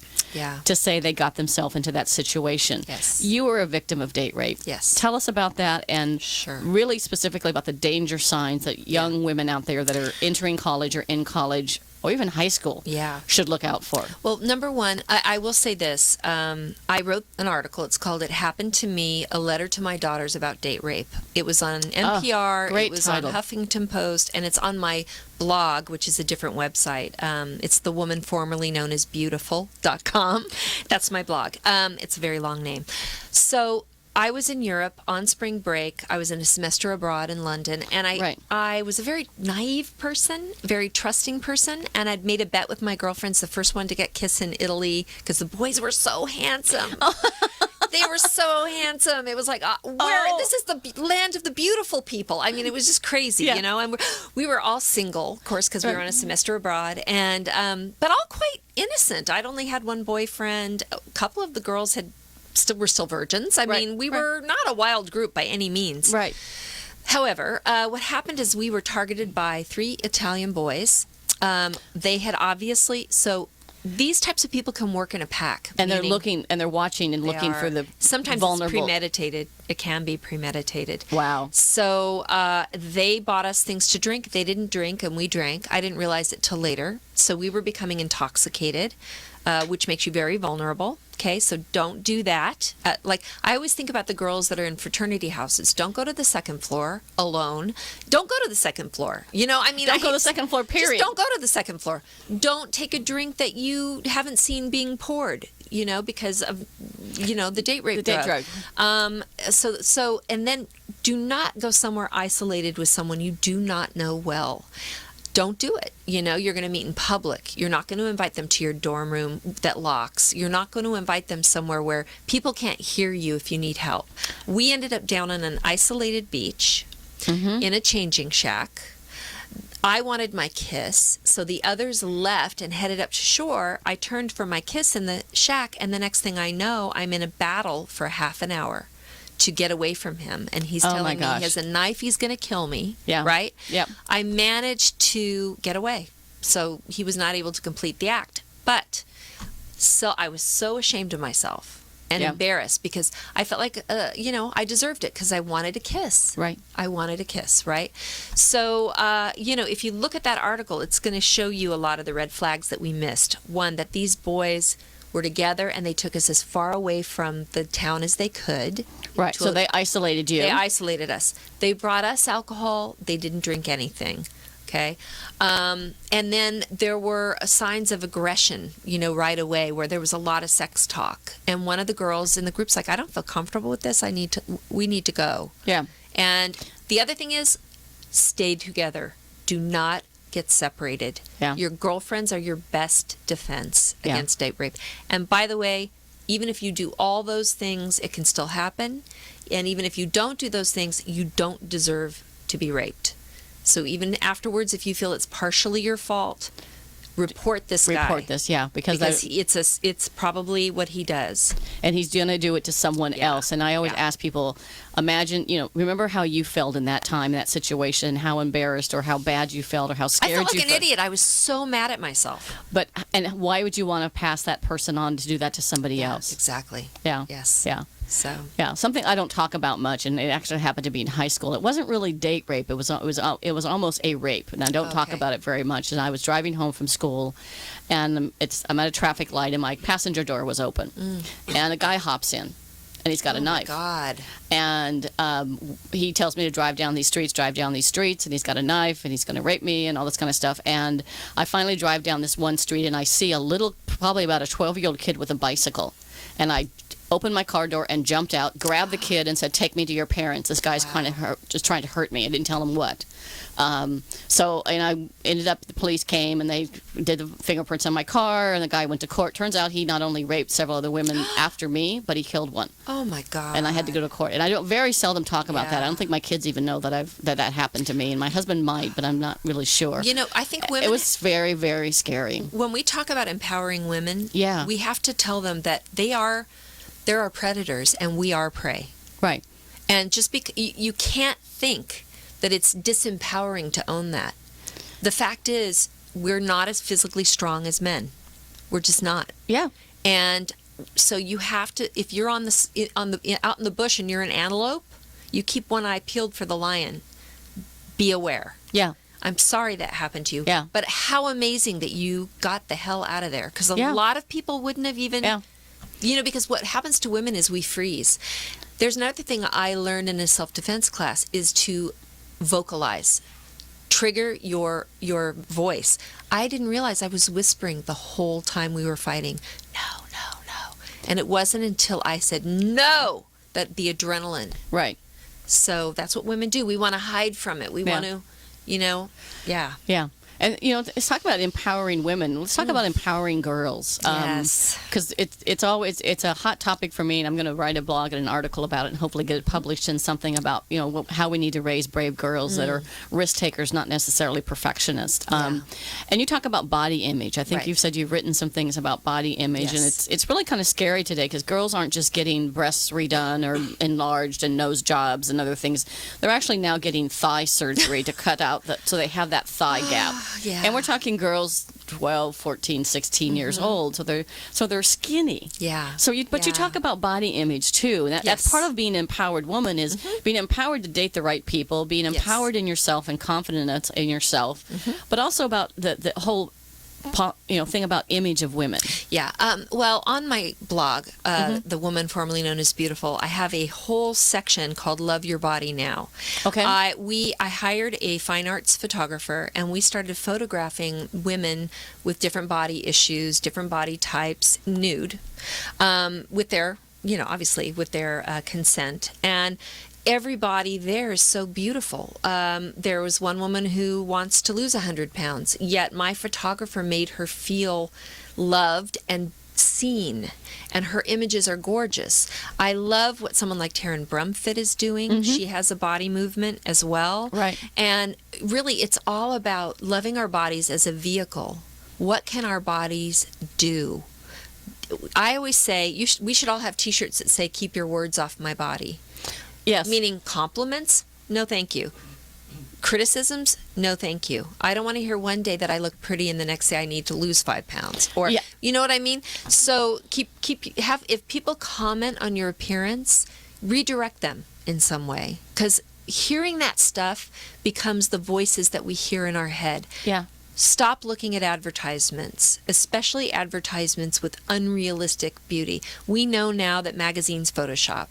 to say they got themselves into that situation. Yes. You were a victim of date rape. Yes. Tell us about that, and Sure. really specifically about the danger signs that young women out there that are entering college or in college or even high school should look out for? Well, number one, I will say this. I wrote an article. It's called It Happened to Me, A Letter to My Daughters About Date Rape. It was on NPR. Great it was title. on Huffington Post, and it's on my blog, which is a different website. It's the woman formerly known as beautiful.com. That's my blog. It's a very long name. So I was in Europe on spring break. I was in a semester abroad in London, and I was a very naive person, very trusting person, and I'd made a bet with my girlfriends, the first one to get kissed in Italy, because the boys were so handsome. They were so handsome. It was like, this is the land of the beautiful people. I mean, it was just crazy, you know. And we were all single, of course, because we were on a semester abroad, and but all quite innocent. I'd only had one boyfriend. A couple of the girls were still virgins. I mean, we were not a wild group by any means. Right. However, what happened is we were targeted by 3 Italian boys. They had obviously, so these types of people can work in a pack. And they're looking, and they're watching and looking for the sometimes vulnerable. It's premeditated. It can be premeditated. Wow. So they bought us things to drink. They didn't drink, and we drank. I didn't realize it till later. So we were becoming intoxicated, which makes you very vulnerable. Okay, so don't do that. Like, I always think about the girls that are in fraternity houses. Don't go to the second floor alone. Don't go to the second floor. You know, I mean, don't go to the second floor, period. Just don't go to the second floor. Don't take a drink that you haven't seen being poured, you know, because of, you know, the date rape drug. So, and then do not go somewhere isolated with someone you do not know well. Don't do it. You know, you're going to meet in public. You're not going to invite them to your dorm room that locks. You're not going to invite them somewhere where people can't hear you if you need help. We ended up down on an isolated beach in a changing shack. I wanted my kiss, so the others left and headed up to shore. I turned for my kiss in the shack, and the next thing I know, I'm in a battle for half an hour to get away from him, and he's telling me he has a knife, he's going to kill me. Right? Yep. I managed to get away, so he was not able to complete the act. But so I was so ashamed of myself and embarrassed, because I felt like you know, I deserved it because I wanted a kiss. Right. I wanted a kiss. Right. So you know, if you look at that article, it's going to show you a lot of the red flags that we missed. One, that these boys were together and they took us as far away from the town as they could. Right. So they isolated you. They isolated us. They brought us alcohol. They didn't drink anything. Okay. And then there were signs of aggression, you know, right away, where there was a lot of sex talk. And one of the girls in the group's like, I don't feel comfortable with this. We need to go. Yeah. And the other thing is, stay together. Do not get separated. Yeah. Your girlfriends are your best defense against date rape. And by the way, even if you do all those things, it can still happen. And even if you don't do those things, you don't deserve to be raped. So even afterwards, if you feel it's partially your fault, report this guy. Report this, because it's probably what he does. And he's going to do it to someone else. And I always ask people, imagine, you know, remember how you felt in that time, that situation, how embarrassed or how bad you felt or how scared you felt. I felt like an idiot. I was so mad at myself. And why would you want to pass that person on to do that to somebody else? Exactly. Yeah. Yes. Yeah. So something I don't talk about much, and it actually happened to be in high school. It wasn't really date rape. It was almost a rape, and I don't talk about it very much. And I was driving home from school, and I'm at a traffic light, and my passenger door was open, and a guy hops in, and he's got a knife. Oh my God! And he tells me to drive down these streets, and he's got a knife, and he's going to rape me, and all this kind of stuff. And I finally drive down this one street, and I see a little, probably about a 12-year-old kid with a bicycle, and I opened my car door and jumped out, grabbed the kid and said, take me to your parents. This guy's kind of just trying to hurt me. I didn't tell him what. And I ended up, the police came and they did the fingerprints on my car, and the guy went to court. Turns out he not only raped several other women after me, but he killed one. Oh my God. And I had to go to court. And I don't very seldom talk about that. I don't think my kids even know that that happened to me. And my husband might, but I'm not really sure. You know, I think women... It was very, very scary. When we talk about empowering women, we have to tell them that there are predators and we are prey. Right. And just because you can't think that it's disempowering to own that. The fact is, we're not as physically strong as men. We're just not. Yeah. And so you have to, if you're out in the bush and you're an antelope, you keep one eye peeled for the lion. Be aware. Yeah. I'm sorry that happened to you. Yeah. But how amazing that you got the hell out of there. Because a lot of people wouldn't have even, because what happens to women is we freeze. There's another thing I learned in a self-defense class is to vocalize. Trigger your voice. I didn't realize I was whispering the whole time we were fighting. No, no, no. And it wasn't until I said no that the adrenaline. Right. So that's what women do. We want to hide from it. We want to, yeah. Yeah. And, let's talk about empowering women. Let's talk about empowering girls. Yes. Because it's a hot topic for me, and I'm going to write a blog and an article about it and hopefully get it published in something about, how we need to raise brave girls that are risk takers, not necessarily perfectionists. And you talk about body image. I think you've said you've written some things about body image, and it's really kind of scary today because girls aren't just getting breasts redone or enlarged and nose jobs and other things. They're actually now getting thigh surgery to cut out so they have that thigh gap. Yeah. And we're talking girls 12, 14, 16 years old, so they're skinny. Yeah. But you talk about body image too. And that's part of being an empowered woman is being empowered to date the right people, being empowered in yourself and confident in yourself, but also about the whole thing about image of women. Yeah. Well, on my blog, The Woman Formerly Known as Beautiful, I have a whole section called Love Your Body Now. Okay. I hired a fine arts photographer, and we started photographing women with different body issues, different body types, nude, with their, obviously with their consent. And everybody there is so beautiful. There was one woman who wants to lose 100 pounds, yet my photographer made her feel loved and seen, and her images are gorgeous. I love what someone like Taryn Brumfitt is doing. She has a body movement as well. Right. And really, it's all about loving our bodies as a vehicle. What can our bodies do? I always say we should all have T-shirts that say, "Keep your words off my body." Yes. Meaning compliments? No, thank you. Criticisms? No, thank you. I don't want to hear one day that I look pretty and the next day I need to lose 5 pounds. Or, you know what I mean? So if people comment on your appearance, redirect them in some way. Because hearing that stuff becomes the voices that we hear in our head. Yeah. Stop looking at advertisements, especially advertisements with unrealistic beauty. We know now that magazines Photoshop.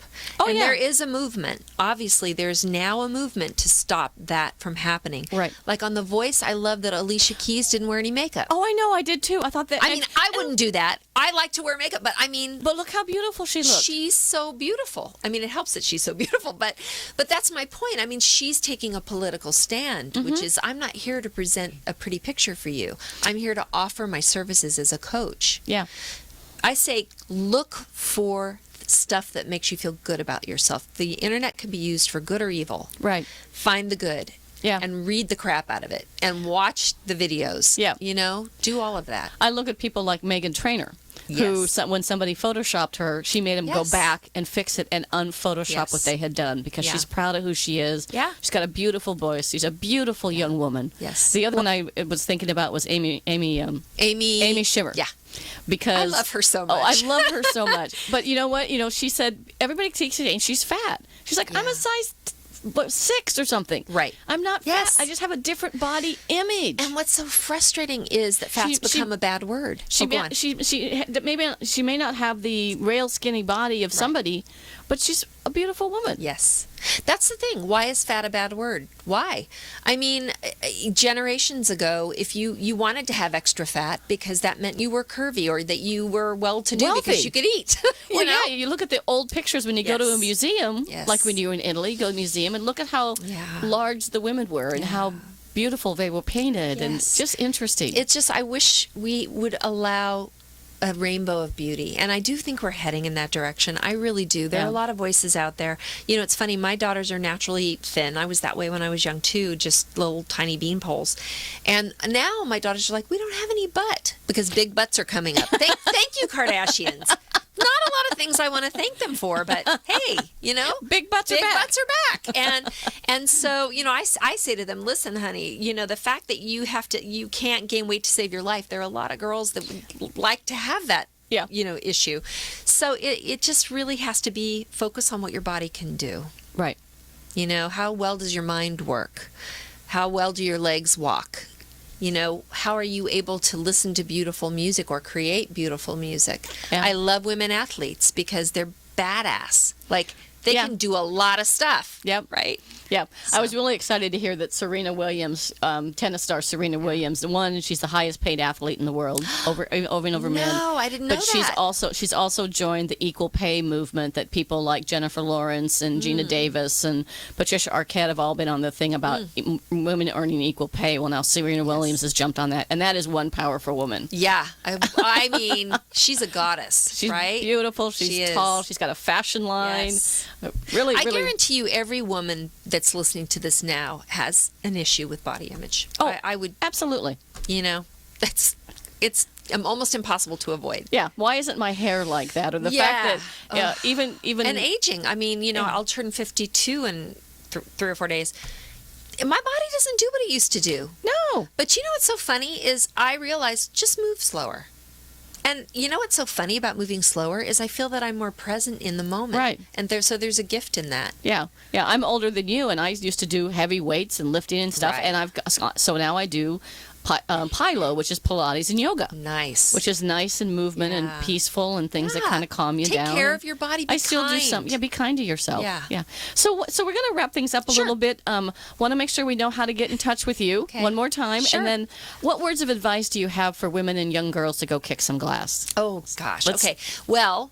And there is a movement. Obviously, there's now a movement to stop that from happening. Right. Like on The Voice, I love that Alicia Keys didn't wear any makeup. Oh, I know. I did too. I thought that. I wouldn't do that. I like to wear makeup, but But look how beautiful she looks. She's so beautiful. It helps that she's so beautiful, but that's my point. She's taking a political stand, which is, I'm not here to present a pretty picture for you. I'm here to offer my services as a coach. Yeah. I say look for stuff that makes you feel good about yourself. The internet can be used for good or evil. Right. Find the good. Yeah. And read the crap out of it and watch the videos. Yeah. Do all of that. I look at people like Meghan Trainor, who, when somebody photoshopped her, she made him go back and fix it and unphotoshop what they had done because she's proud of who she is. Yeah. She's got a beautiful voice. She's a beautiful young woman. Yes. The other one I was thinking about was Amy Shimmer. Yeah. Because I love her so much. Oh, I love her so much. But you know what? She said everybody takes it and she's fat. She's like, I'm a size 6 or something. Right. I'm not fat. I just have a different body image. And what's so frustrating is that fat's become a bad word. She may not have the rail skinny body of somebody, but she's a beautiful woman. Yes. That's the thing. Why is fat a bad word? Why? Generations ago, if you wanted to have extra fat because that meant you were curvy or that you were well-to-do because you could eat. You look at the old pictures when you go to a museum, like when you were in Italy, you go to a museum and look at how large the women were and how beautiful they were painted and just interesting. It's just, I wish we would allow a rainbow of beauty. And I do think we're heading in that direction. I really do. There are a lot of voices out there. It's funny, my daughters are naturally thin. I was that way when I was young too, just little tiny bean poles. And now my daughters are like, we don't have any butt because big butts are coming up. Thank you, Kardashians. Not a lot of things I want to thank them for, but hey, big butts are back. And so, I say to them, listen, honey, the fact that you can't gain weight to save your life, there are a lot of girls that would like to have that issue. So it just really has to be focus on what your body can do. Right. How well does your mind work? How well do your legs walk? You know, how are you able to listen to beautiful music or create beautiful music? Yeah. I love women athletes because they're badass. Like, they can do a lot of stuff. Yep. Right? Yeah, So. I was really excited to hear that Serena Williams, tennis star Serena Williams, won. She's the highest paid athlete in the world, over and over men. No, I didn't know but that. she's also joined the equal pay movement that people like Jennifer Lawrence and Gina Davis and Patricia Arquette have all been on the thing about women earning equal pay. Well, now Serena Williams has jumped on that, and that is one powerful woman. Yeah. I mean, she's a goddess, She's right? beautiful. She's tall. She's got a fashion line. Yes. Really, I really. guarantee you every woman that's listening to this now has an issue with body image. Oh, I would, absolutely. you know, it's almost impossible to avoid. Yeah. Why isn't my hair like that? Or the fact that even And aging. I mean, you know, I'll turn 52 in 3 or 4 days. My body doesn't do what it used to do. No. But you know what's so funny is I realized just move slower. And you know what's so funny about moving slower is I feel that I'm more present in the moment. Right. And so there's a gift in that. Yeah, I'm older than you, and I used to do heavy weights and lifting and stuff. Right. And so now I do Pilo, which is Pilates and yoga. Nice. Which is nice and movement and peaceful and things that kind of calm you down. Take care of your body. Be I still kind. do some. Yeah, be kind to yourself. Yeah. So we're going to wrap things up a little bit. Want to make sure we know how to get in touch with you one more time. Sure. And then what words of advice do you have for women and young girls to go kick some glass? Oh, gosh. Okay. Well,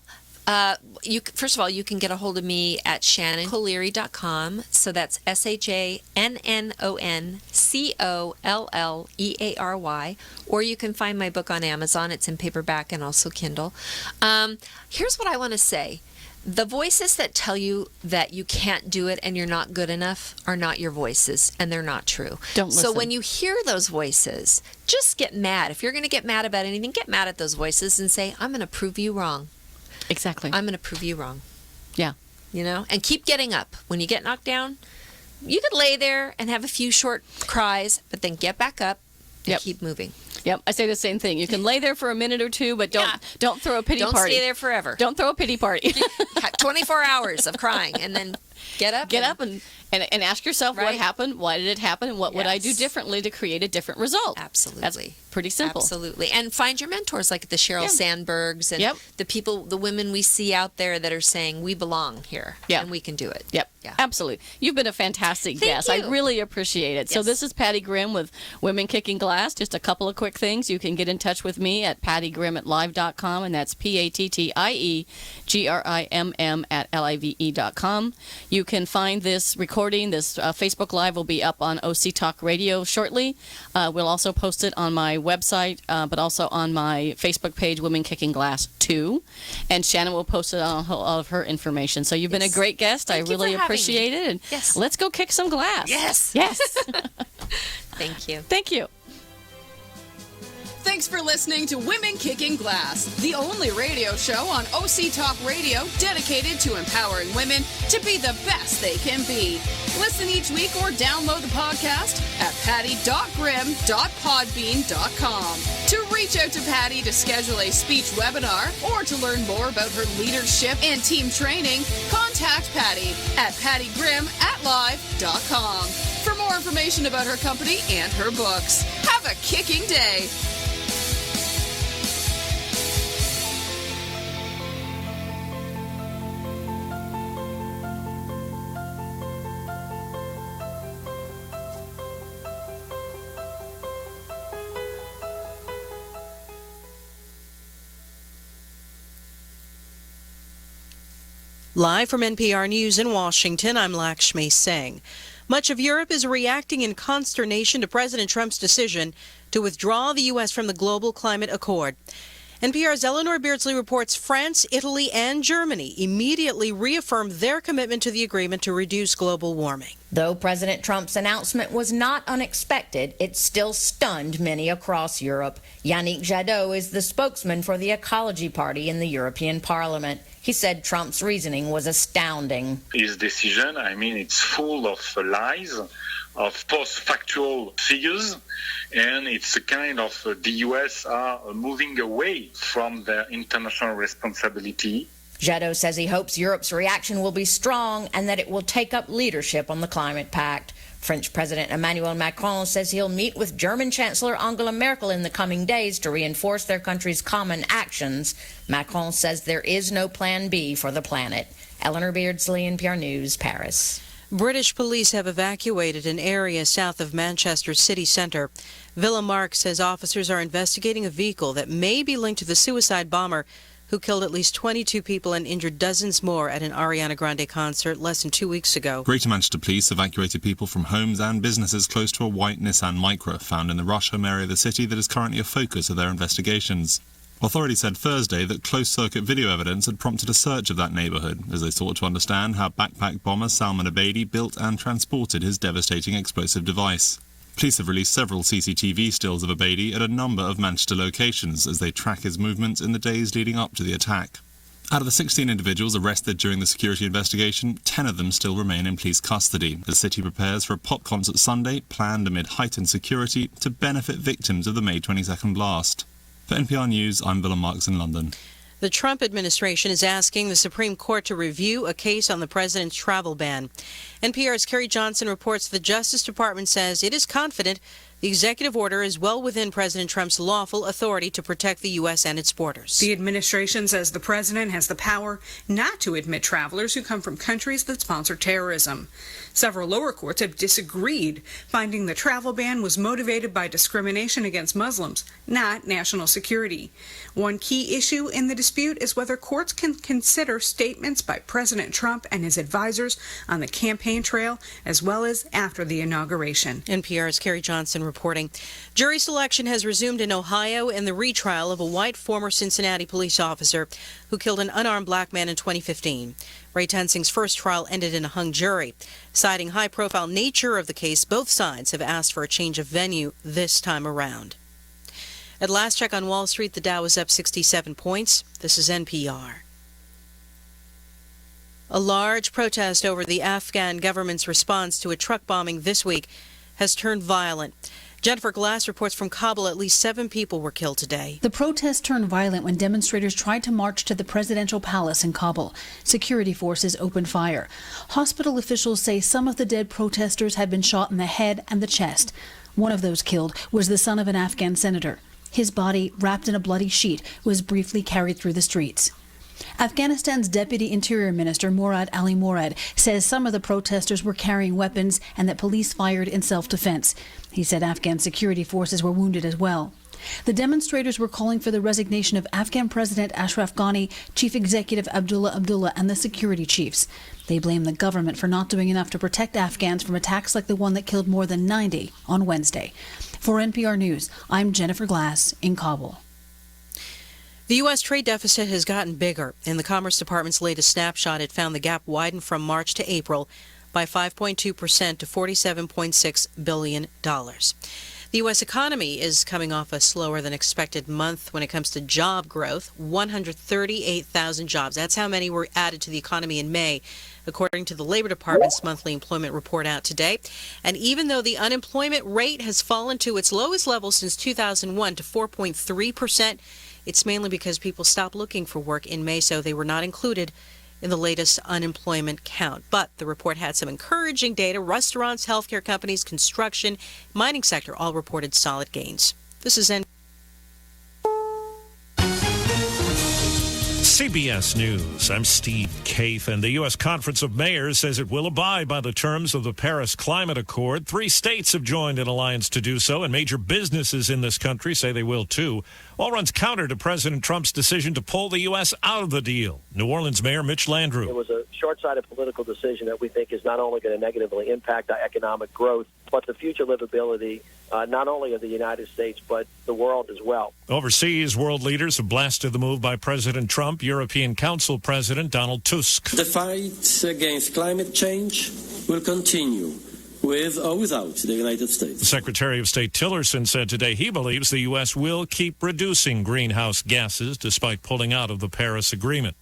first of all, you can get a hold of me at ShannonColleary.com. So that's ShannonColleary. Or you can find my book on Amazon. It's in paperback and also Kindle. Here's what I want to say. The voices that tell you that you can't do it and you're not good enough are not your voices, and they're not true. Don't listen. So when you hear those voices, just get mad. If you're going to get mad about anything, get mad at those voices and say, I'm going to prove you wrong. Exactly. I'm going to prove you wrong. Yeah. You know, and keep getting up. When you get knocked down, you could lay there and have a few short cries, but then get back up and keep moving. Yep, I say the same thing. You can lay there for a minute or two, but don't throw a pity Don't party. stay there forever. Don't throw a pity party. 24 hours of crying and then get up. Get up and ask yourself what happened, why did it happen, and what would I do differently to create a different result? Absolutely. That's pretty simple. Absolutely. And find your mentors like the Sheryl Sandbergs and the people, the women we see out there that are saying we belong here and we can do it. Yep. Yeah. Absolutely. You've been a fantastic guest. you. I really appreciate it. So Yes. this is Patty Grimm with Women Kicking Glass. Just a couple of quick things. You can get in touch with me at pattygrimm@live.com, and that's PATTIEGRIMM@LIVE.com. You can find this recording, this Facebook Live will be up on OC Talk Radio shortly. We'll also post it on my website, but also on my Facebook page, Women Kicking Glass 2. And Shannon will post it on all of her information. So you've been a great guest. Thank I you really for having appreciate me. it. And Yes. let's go kick some glass. Yes. Yes. Thank you. Thank you. Thanks for listening to Women Kicking Glass, the only radio show on OC Talk Radio dedicated to empowering women to be the best they can be. Listen each week or download the podcast at patty.grimm.podbean.com. To reach out to Patty to schedule a speech webinar or to learn more about her leadership and team training, contact Patty at pattygrimm@live.com for more information about her company and her books. Have a kicking day. Live from NPR News in Washington, I'm Lakshmi Singh. Much of Europe is reacting in consternation to President Trump's decision to withdraw the U.S. from the Global Climate Accord. NPR's Eleanor Beardsley reports France, Italy, and Germany immediately reaffirmed their commitment to the agreement to reduce global warming. Though President Trump's announcement was not unexpected, it still stunned many across Europe. Yannick Jadot is the spokesman for the Ecology Party in the European Parliament. He said Trump's reasoning was astounding. His decision, it's full of lies, of post-factual figures, and it's a kind of the U.S. are moving away from their international responsibility. Jadot says he hopes Europe's reaction will be strong and that it will take up leadership on the climate pact. French President Emmanuel Macron says he'll meet with German Chancellor Angela Merkel in the coming days to reinforce their country's common actions. Macron says there is no plan B for the planet. Eleanor Beardsley, NPR News, Paris. British police have evacuated an area south of Manchester's city centre. Villa Mark says officers are investigating a vehicle that may be linked to the suicide bomber who killed at least 22 people and injured dozens more at an Ariana Grande concert less than 2 weeks ago. Greater Manchester Police evacuated people from homes and businesses close to a white Nissan Micra found in the Rusholme area of the city that is currently a focus of their investigations. Authorities said Thursday that closed-circuit video evidence had prompted a search of that neighbourhood as they sought to understand how backpack bomber Salman Abedi built and transported his devastating explosive device. Police have released several CCTV stills of Abedi at a number of Manchester locations as they track his movements in the days leading up to the attack. Out of the 16 individuals arrested during the security investigation, 10 of them still remain in police custody. The city prepares for a pop concert Sunday, planned amid heightened security to benefit victims of the May 22nd blast. For NPR News, I'm Willem Marks in London. The Trump administration is asking the Supreme Court to review a case on the president's travel ban. NPR's Kerry Johnson reports the Justice Department says it is confident the executive order is well within President Trump's lawful authority to protect the U.S. and its borders. The administration says the president has the power not to admit travelers who come from countries that sponsor terrorism. Several lower courts have disagreed, finding the travel ban was motivated by discrimination against Muslims, not national security. One key issue in the dispute is whether courts can consider statements by President Trump and his advisors on the campaign trail, as well as after the inauguration. NPR's Kerry Johnson reporting. Jury selection has resumed in Ohio in the retrial of a white former Cincinnati police officer who killed an unarmed black man in 2015. Ray Tensing's first trial ended in a hung jury. Citing high-profile nature of the case, both sides have asked for a change of venue this time around. At last check on Wall Street, the Dow is up 67 points. This is NPR. A large protest over the Afghan government's response to a truck bombing this week has turned violent. Jennifer Glass reports from Kabul at least 7 people were killed today. The protest turned violent when demonstrators tried to march to the presidential palace in Kabul. Security forces opened fire. Hospital officials say some of the dead protesters had been shot in the head and the chest. One of those killed was the son of an Afghan senator. His body, wrapped in a bloody sheet, was briefly carried through the streets. Afghanistan's Deputy Interior Minister Murad Ali Murad says some of the protesters were carrying weapons and that police fired in self-defense. He said Afghan security forces were wounded as well. The demonstrators were calling for the resignation of Afghan President Ashraf Ghani, Chief Executive Abdullah Abdullah, and the security chiefs. They blame the government for not doing enough to protect Afghans from attacks like the one that killed more than 90 on Wednesday. For NPR News, I'm Jennifer Glass in Kabul. The U.S. trade deficit has gotten bigger. In the Commerce Department's latest snapshot, it found the gap widened from March to April by 5.2% to $47.6 billion. The U.S. economy is coming off a slower than expected month when it comes to job growth, 138,000 jobs. That's how many were added to the economy in May, according to the Labor Department's monthly employment report out today. And even though the unemployment rate has fallen to its lowest level since 2001 to 4.3%, it's mainly because people stopped looking for work in May, so they were not included in the latest unemployment count. But the report had some encouraging data. Restaurants, healthcare companies, construction, mining sector all reported solid gains. This is CBS News. I'm Steve Kaif, and the U.S. Conference of Mayors says it will abide by the terms of the Paris Climate Accord. 3 states have joined an alliance to do so, and major businesses in this country say they will too. All runs counter to President Trump's decision to pull the U.S. out of the deal. New Orleans Mayor Mitch Landrieu. It was a short-sighted political decision that we think is not only going to negatively impact our economic growth, but the future livability not only of the United States, but the world as well. Overseas, world leaders have blasted the move by President Trump. European Council President Donald Tusk. The fight against climate change will continue with or without the United States. Secretary of State Tillerson said today he believes the U.S. will keep reducing greenhouse gases despite pulling out of the Paris Agreement.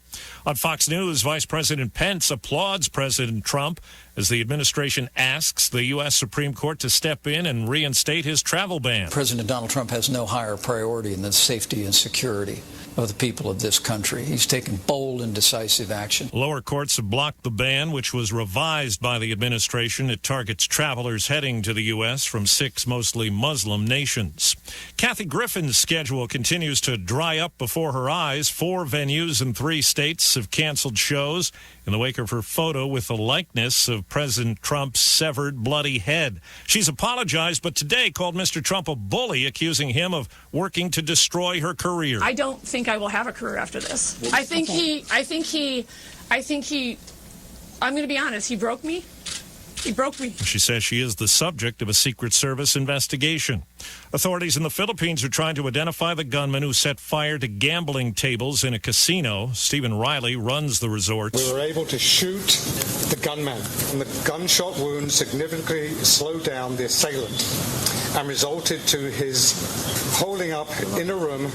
On Fox News, Vice President Pence applauds President Trump as the administration asks the U.S. Supreme Court to step in and reinstate his travel ban. President Donald Trump has no higher priority than the safety and security of the people of this country. He's taken bold and decisive action. Lower courts have blocked the ban, which was revised by the administration. It targets travelers heading to the U.S. from 6 mostly Muslim nations. Kathy Griffin's schedule continues to dry up before her eyes. 4 venues in 3 states have canceled shows in the wake of her photo with the likeness of President Trump's severed, bloody head. She's apologized, but today called Mr. Trump a bully, accusing him of working to destroy her career. I don't think I will have a career after this. I'm going to be honest, he broke me. He broke me. She says she is the subject of a Secret Service investigation. Authorities in the Philippines are trying to identify the gunman who set fire to gambling tables in a casino. Stephen Riley runs the resort. We were able to shoot the gunman, and the gunshot wound significantly slowed down the assailant and resulted to his holding up in a room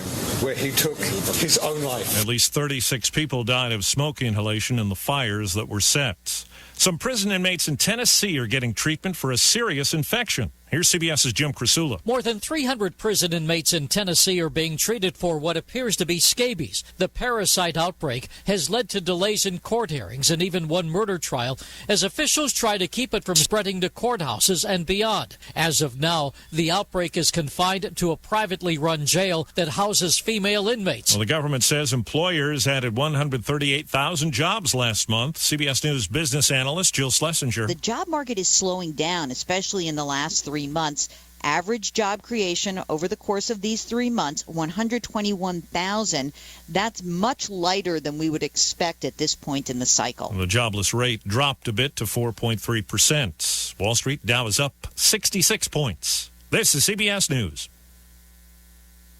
where he took his own life. At least 36 people died of smoke inhalation in the fires that were set. Some prison inmates in Tennessee are getting treatment for a serious infection. Here's CBS's Jim Krasula. More than 300 prison inmates in Tennessee are being treated for what appears to be scabies. The parasite outbreak has led to delays in court hearings and even one murder trial as officials try to keep it from spreading to courthouses and beyond. As of now, the outbreak is confined to a privately run jail that houses female inmates. Well, the government says employers added 138,000 jobs last month. CBS News business analyst Jill Schlesinger. The job market is slowing down, especially in the last 3 months. Average job creation over the course of these 3 months, 121,000. That's much lighter than we would expect at this point in the cycle. The jobless rate dropped a bit to 4.3%. Wall Street Dow is up 66 points. This is CBS News.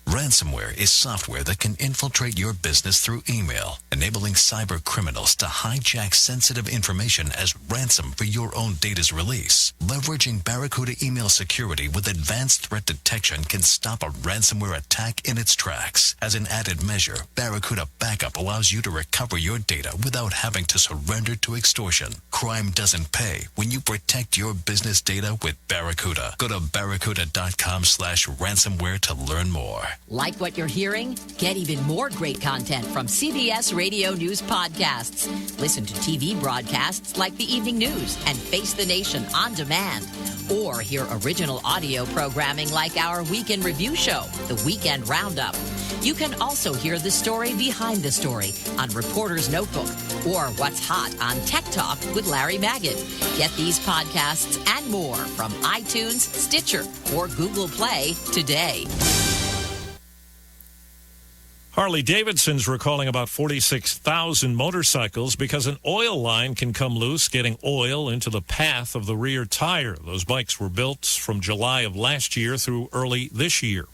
Ransomware is software that can infiltrate your business through email, enabling cyber criminals to hijack sensitive information as ransom for your own data's release. Leveraging Barracuda email security with advanced threat detection can stop a ransomware attack in its tracks. As an added measure, Barracuda Backup allows you to recover your data without having to surrender to extortion. Crime doesn't pay when you protect your business data with Barracuda. Go to barracuda.com/ransomware to learn more. Like what you're hearing? Get even more great content from CBS Radio News podcasts. Listen to TV broadcasts like the Evening News and Face the Nation on demand. Or hear original audio programming like our weekend review show, The Weekend Roundup. You can also hear the story behind the story on Reporter's Notebook or What's Hot on Tech Talk with Larry Magid. Get these podcasts and more from iTunes, Stitcher, or Google Play today. Harley-Davidson's recalling about 46,000 motorcycles because an oil line can come loose, getting oil into the path of the rear tire. Those bikes were built from July of last year through early this year.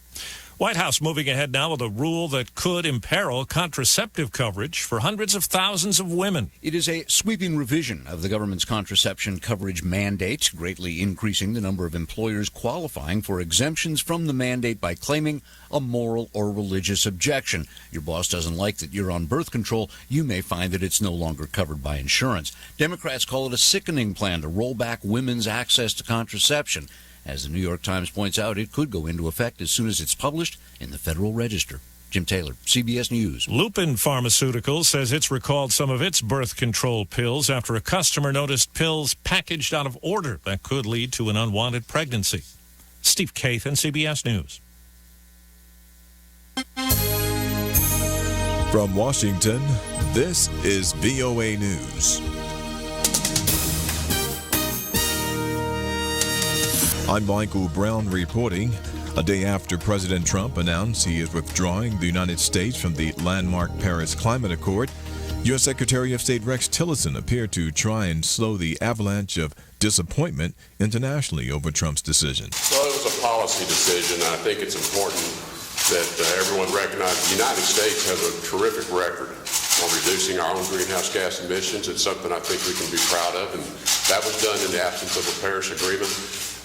White House moving ahead now with a rule that could imperil contraceptive coverage for hundreds of thousands of women. It is a sweeping revision of the government's contraception coverage mandate, greatly increasing the number of employers qualifying for exemptions from the mandate by claiming a moral or religious objection. Your boss doesn't like that you're on birth control, you may find that it's no longer covered by insurance. Democrats call it a sickening plan to roll back women's access to contraception. As the New York Times points out, it could go into effect as soon as it's published in the Federal Register. Jim Taylor, CBS News. Lupin Pharmaceuticals says it's recalled some of its birth control pills after a customer noticed pills packaged out of order that could lead to an unwanted pregnancy. Steve Kathan, CBS News. From Washington, this is VOA News. I'm Michael Brown reporting. A day after President Trump announced he is withdrawing the United States from the landmark Paris Climate Accord, U.S. Secretary of State Rex Tillerson appeared to try and slow the avalanche of disappointment internationally over Trump's decision. Well, it was a policy decision. I think it's important that everyone recognizes the United States has a terrific record on reducing our own greenhouse gas emissions. It's something I think we can be proud of, and that was done in the absence of a Paris Agreement.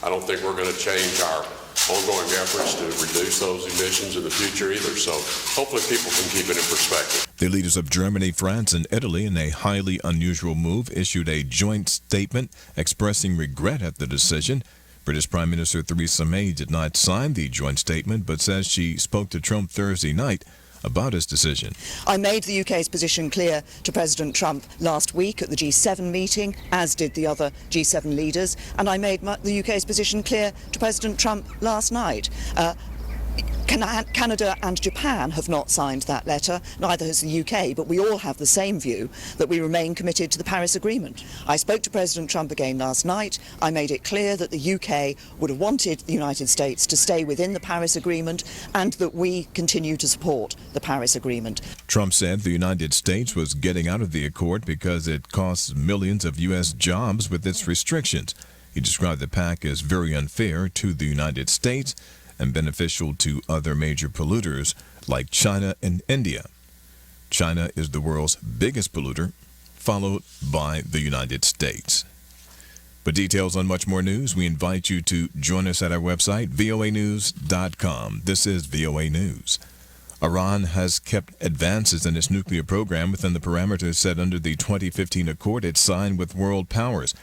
I don't think we're going to change our ongoing efforts to reduce those emissions in the future either. So hopefully people can keep it in perspective. The leaders of Germany, France, and Italy, in a highly unusual move, issued a joint statement expressing regret at the decision. British Prime Minister Theresa May did not sign the joint statement, but says she spoke to Trump Thursday night about his decision. I made the UK's position clear to President Trump last week at the G7 meeting, as did the other G7 leaders, and I made the UK's position clear to President Trump last night. Canada and Japan have not signed that letter, neither has the UK, but we all have the same view, that we remain committed to the Paris Agreement. I spoke to President Trump again last night. I made it clear that the UK would have wanted the United States to stay within the Paris Agreement and that we continue to support the Paris Agreement. Trump said the United States was getting out of the accord because it costs millions of U.S. jobs with its restrictions. He described the pact as very unfair to the United States and beneficial to other major polluters like China and India. China is the world's biggest polluter, followed by the United States. For details on much more news, we invite you to join us at our website, voanews.com. This is VOA News. Iran has kept advances in its nuclear program within the parameters set under the 2015 accord it signed with world powers.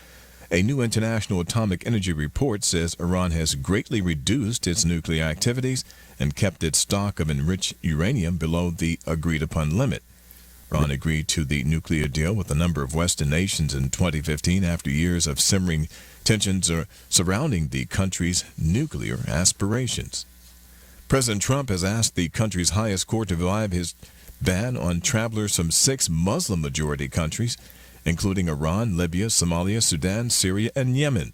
A new International Atomic Energy report says Iran has greatly reduced its nuclear activities and kept its stock of enriched uranium below the agreed-upon limit. Iran agreed to the nuclear deal with a number of Western nations in 2015 after years of simmering tensions surrounding the country's nuclear aspirations. President Trump has asked the country's highest court to revive his ban on travelers from 6 Muslim-majority countries, including Iran, Libya, Somalia, Sudan, Syria, and Yemen.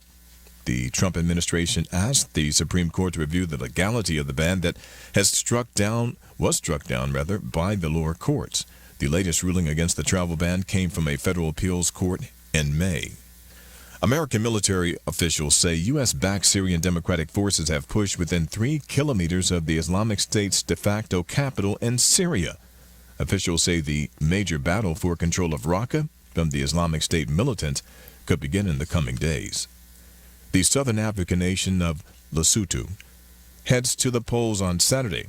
The Trump administration asked the Supreme Court to review the legality of the ban that was struck down by the lower courts. The latest ruling against the travel ban came from a federal appeals court in May. American military officials say U.S.-backed Syrian Democratic forces have pushed within 3 kilometers of the Islamic State's de facto capital in Syria. Officials say the major battle for control of Raqqa from the Islamic State militants could begin in the coming days. The Southern African nation of Lesotho heads to the polls on Saturday.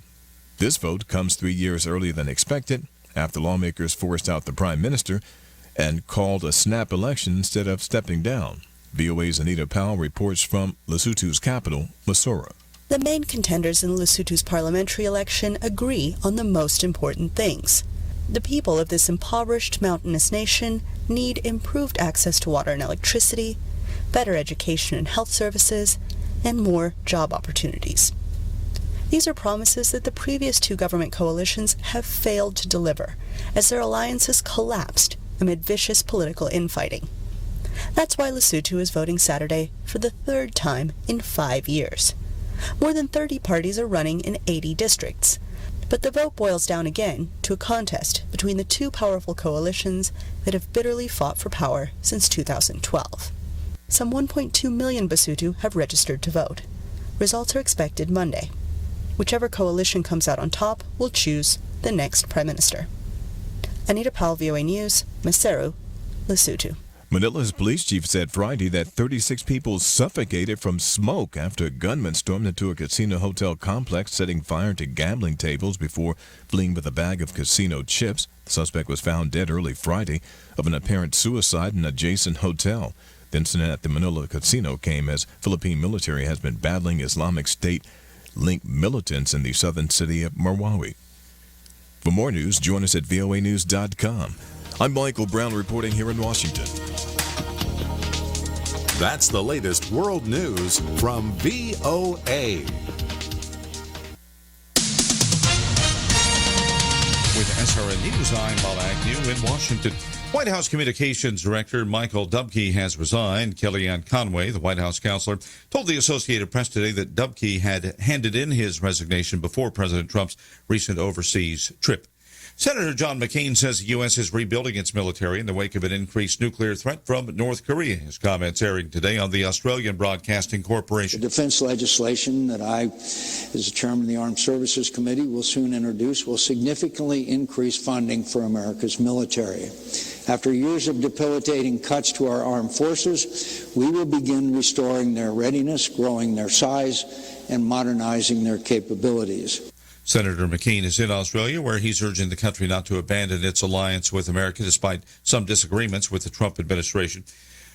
This vote comes 3 years earlier than expected after lawmakers forced out the prime minister and called a snap election instead of stepping down. VOA's Anita Powell reports from Lesotho's capital, Masora. The main contenders in Lesotho's parliamentary election agree on the most important things. The people of this impoverished mountainous nation need improved access to water and electricity, better education and health services, and more job opportunities. These are promises that the previous 2 government coalitions have failed to deliver, as their alliances collapsed amid vicious political infighting. That's why Lesotho is voting Saturday for the 3rd time in 5 years. More than 30 parties are running in 80 districts. But the vote boils down again to a contest between the 2 powerful coalitions that have bitterly fought for power since 2012. Some 1.2 million Basotho have registered to vote. Results are expected Monday. Whichever coalition comes out on top will choose the next prime minister. Anita Powell, VOA News, Maseru, Lesotho. Manila's police chief said Friday that 36 people suffocated from smoke after a gunman stormed into a casino hotel complex, setting fire to gambling tables before fleeing with a bag of casino chips. The suspect was found dead early Friday of an apparent suicide in an adjacent hotel. The incident at the Manila casino came as Philippine military has been battling Islamic State-linked militants in the southern city of Marwawi. For more news, join us at voanews.com. I'm Michael Brown reporting here in Washington. That's the latest world news from VOA. With SRN News, I'm Bob Agnew in Washington. White House Communications Director Michael Dubke has resigned. Kellyanne Conway, the White House counselor, told the Associated Press today that Dubke had handed in his resignation before President Trump's recent overseas trip. Senator John McCain says the U.S. is rebuilding its military in the wake of an increased nuclear threat from North Korea. His comments airing today on the Australian Broadcasting Corporation. The defense legislation that I, as the chairman of the Armed Services Committee, will soon introduce will significantly increase funding for America's military. After years of debilitating cuts to our armed forces, we will begin restoring their readiness, growing their size, and modernizing their capabilities. Senator McCain is in Australia, where he's urging the country not to abandon its alliance with America despite some disagreements with the Trump administration.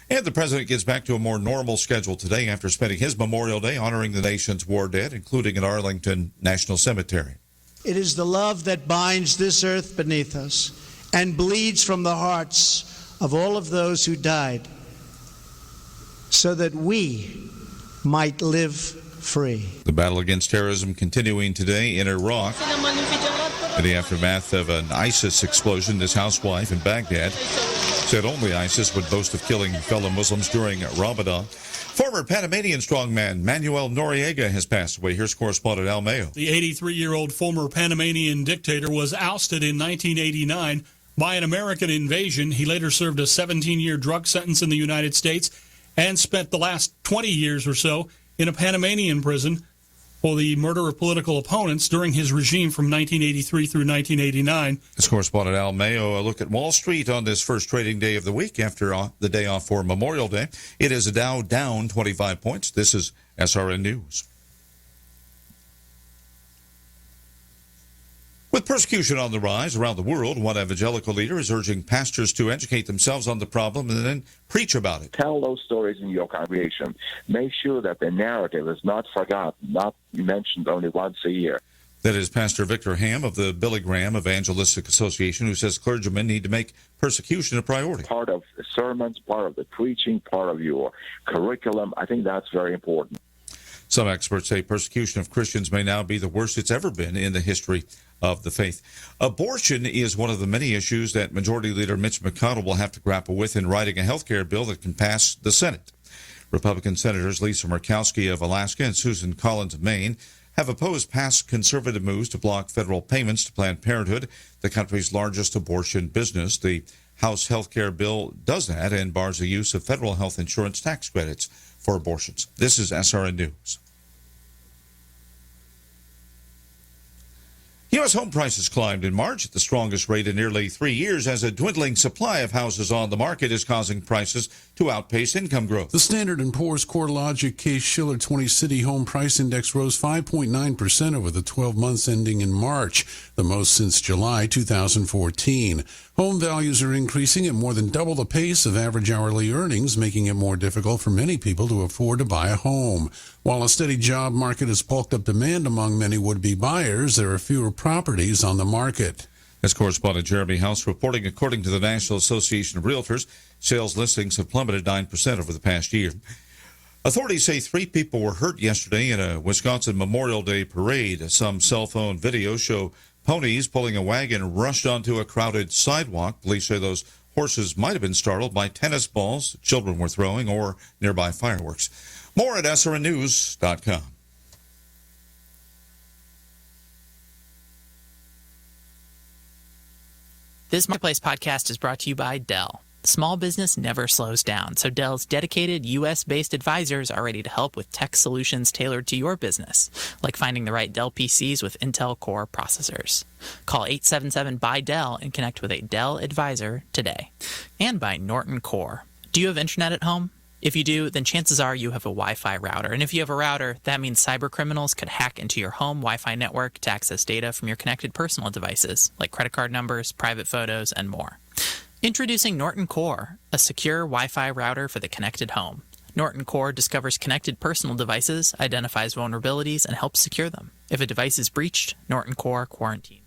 And the president gets back to a more normal schedule today after spending his Memorial Day honoring the nation's war dead, including at Arlington National Cemetery. It is the love that binds this earth beneath us and bleeds from the hearts of all of those who died so that we might live free. The battle against terrorism continuing today in Iraq. In the aftermath of an ISIS explosion, this housewife in Baghdad said only ISIS would boast of killing fellow Muslims during Ramadan. Former Panamanian strongman Manuel Noriega has passed away. Here's correspondent Al Mayo. The 83-year-old former Panamanian dictator was ousted in 1989 by an American invasion. He later served a 17-year drug sentence in the United States and spent the last 20 years or so in a Panamanian prison for the murder of political opponents during his regime from 1983 through 1989. This correspondent Al Mayo, a look at Wall Street on this first trading day of the week after the day off for Memorial Day. It is a Dow down 25 points. This is SRN News. With persecution on the rise around the world, one evangelical leader is urging pastors to educate themselves on the problem and then preach about it. Tell those stories in your congregation. Make sure that the narrative is not forgotten, not mentioned only once a year. That is Pastor Victor Ham of the Billy Graham Evangelistic Association, who says clergymen need to make persecution a priority. Part of the sermons, part of the preaching, part of your curriculum. I think that's very important. Some experts say persecution of Christians may now be the worst it's ever been in the history of the faith. Abortion is one of the many issues that Majority Leader Mitch McConnell will have to grapple with in writing a health care bill that can pass the Senate. Republican Senators Lisa Murkowski of Alaska and Susan Collins of Maine have opposed past conservative moves to block federal payments to Planned Parenthood, the country's largest abortion business. The House health care bill does that and bars the use of federal health insurance tax credits for abortions. This is SRN News. U.S. home prices climbed in March at the strongest rate in nearly 3 years as a dwindling supply of houses on the market is causing prices to outpace income growth. The Standard & Poor's CoreLogic Case-Shiller 20-City Home Price Index rose 5.9% over the 12 months ending in March, the most since July 2014. Home values are increasing at more than double the pace of average hourly earnings, making it more difficult for many people to afford to buy a home. While a steady job market has bulked up demand among many would-be buyers, there are fewer properties on the market. As correspondent Jeremy House reporting, according to the National Association of Realtors, sales listings have plummeted 9% over the past year. Authorities say 3 people were hurt yesterday in a Wisconsin Memorial Day parade. Some cell phone videos show ponies pulling a wagon rushed onto a crowded sidewalk. Police say those horses might have been startled by tennis balls children were throwing or nearby fireworks. More at srnnews.com. This Marketplace podcast is brought to you by Dell. Small business never slows down, so Dell's dedicated U.S.-based advisors are ready to help with tech solutions tailored to your business, like finding the right Dell PCs with Intel Core processors. Call 877-BUY-DELL and connect with a Dell advisor today. And by Norton Core. Do you have internet at home? If you do, then chances are you have a Wi-Fi router. And if you have a router, that means cyber criminals could hack into your home Wi-Fi network to access data from your connected personal devices, like credit card numbers, private photos, and more. Introducing Norton Core, a secure Wi-Fi router for the connected home. Norton Core discovers connected personal devices, identifies vulnerabilities, and helps secure them. If a device is breached, Norton Core quarantines.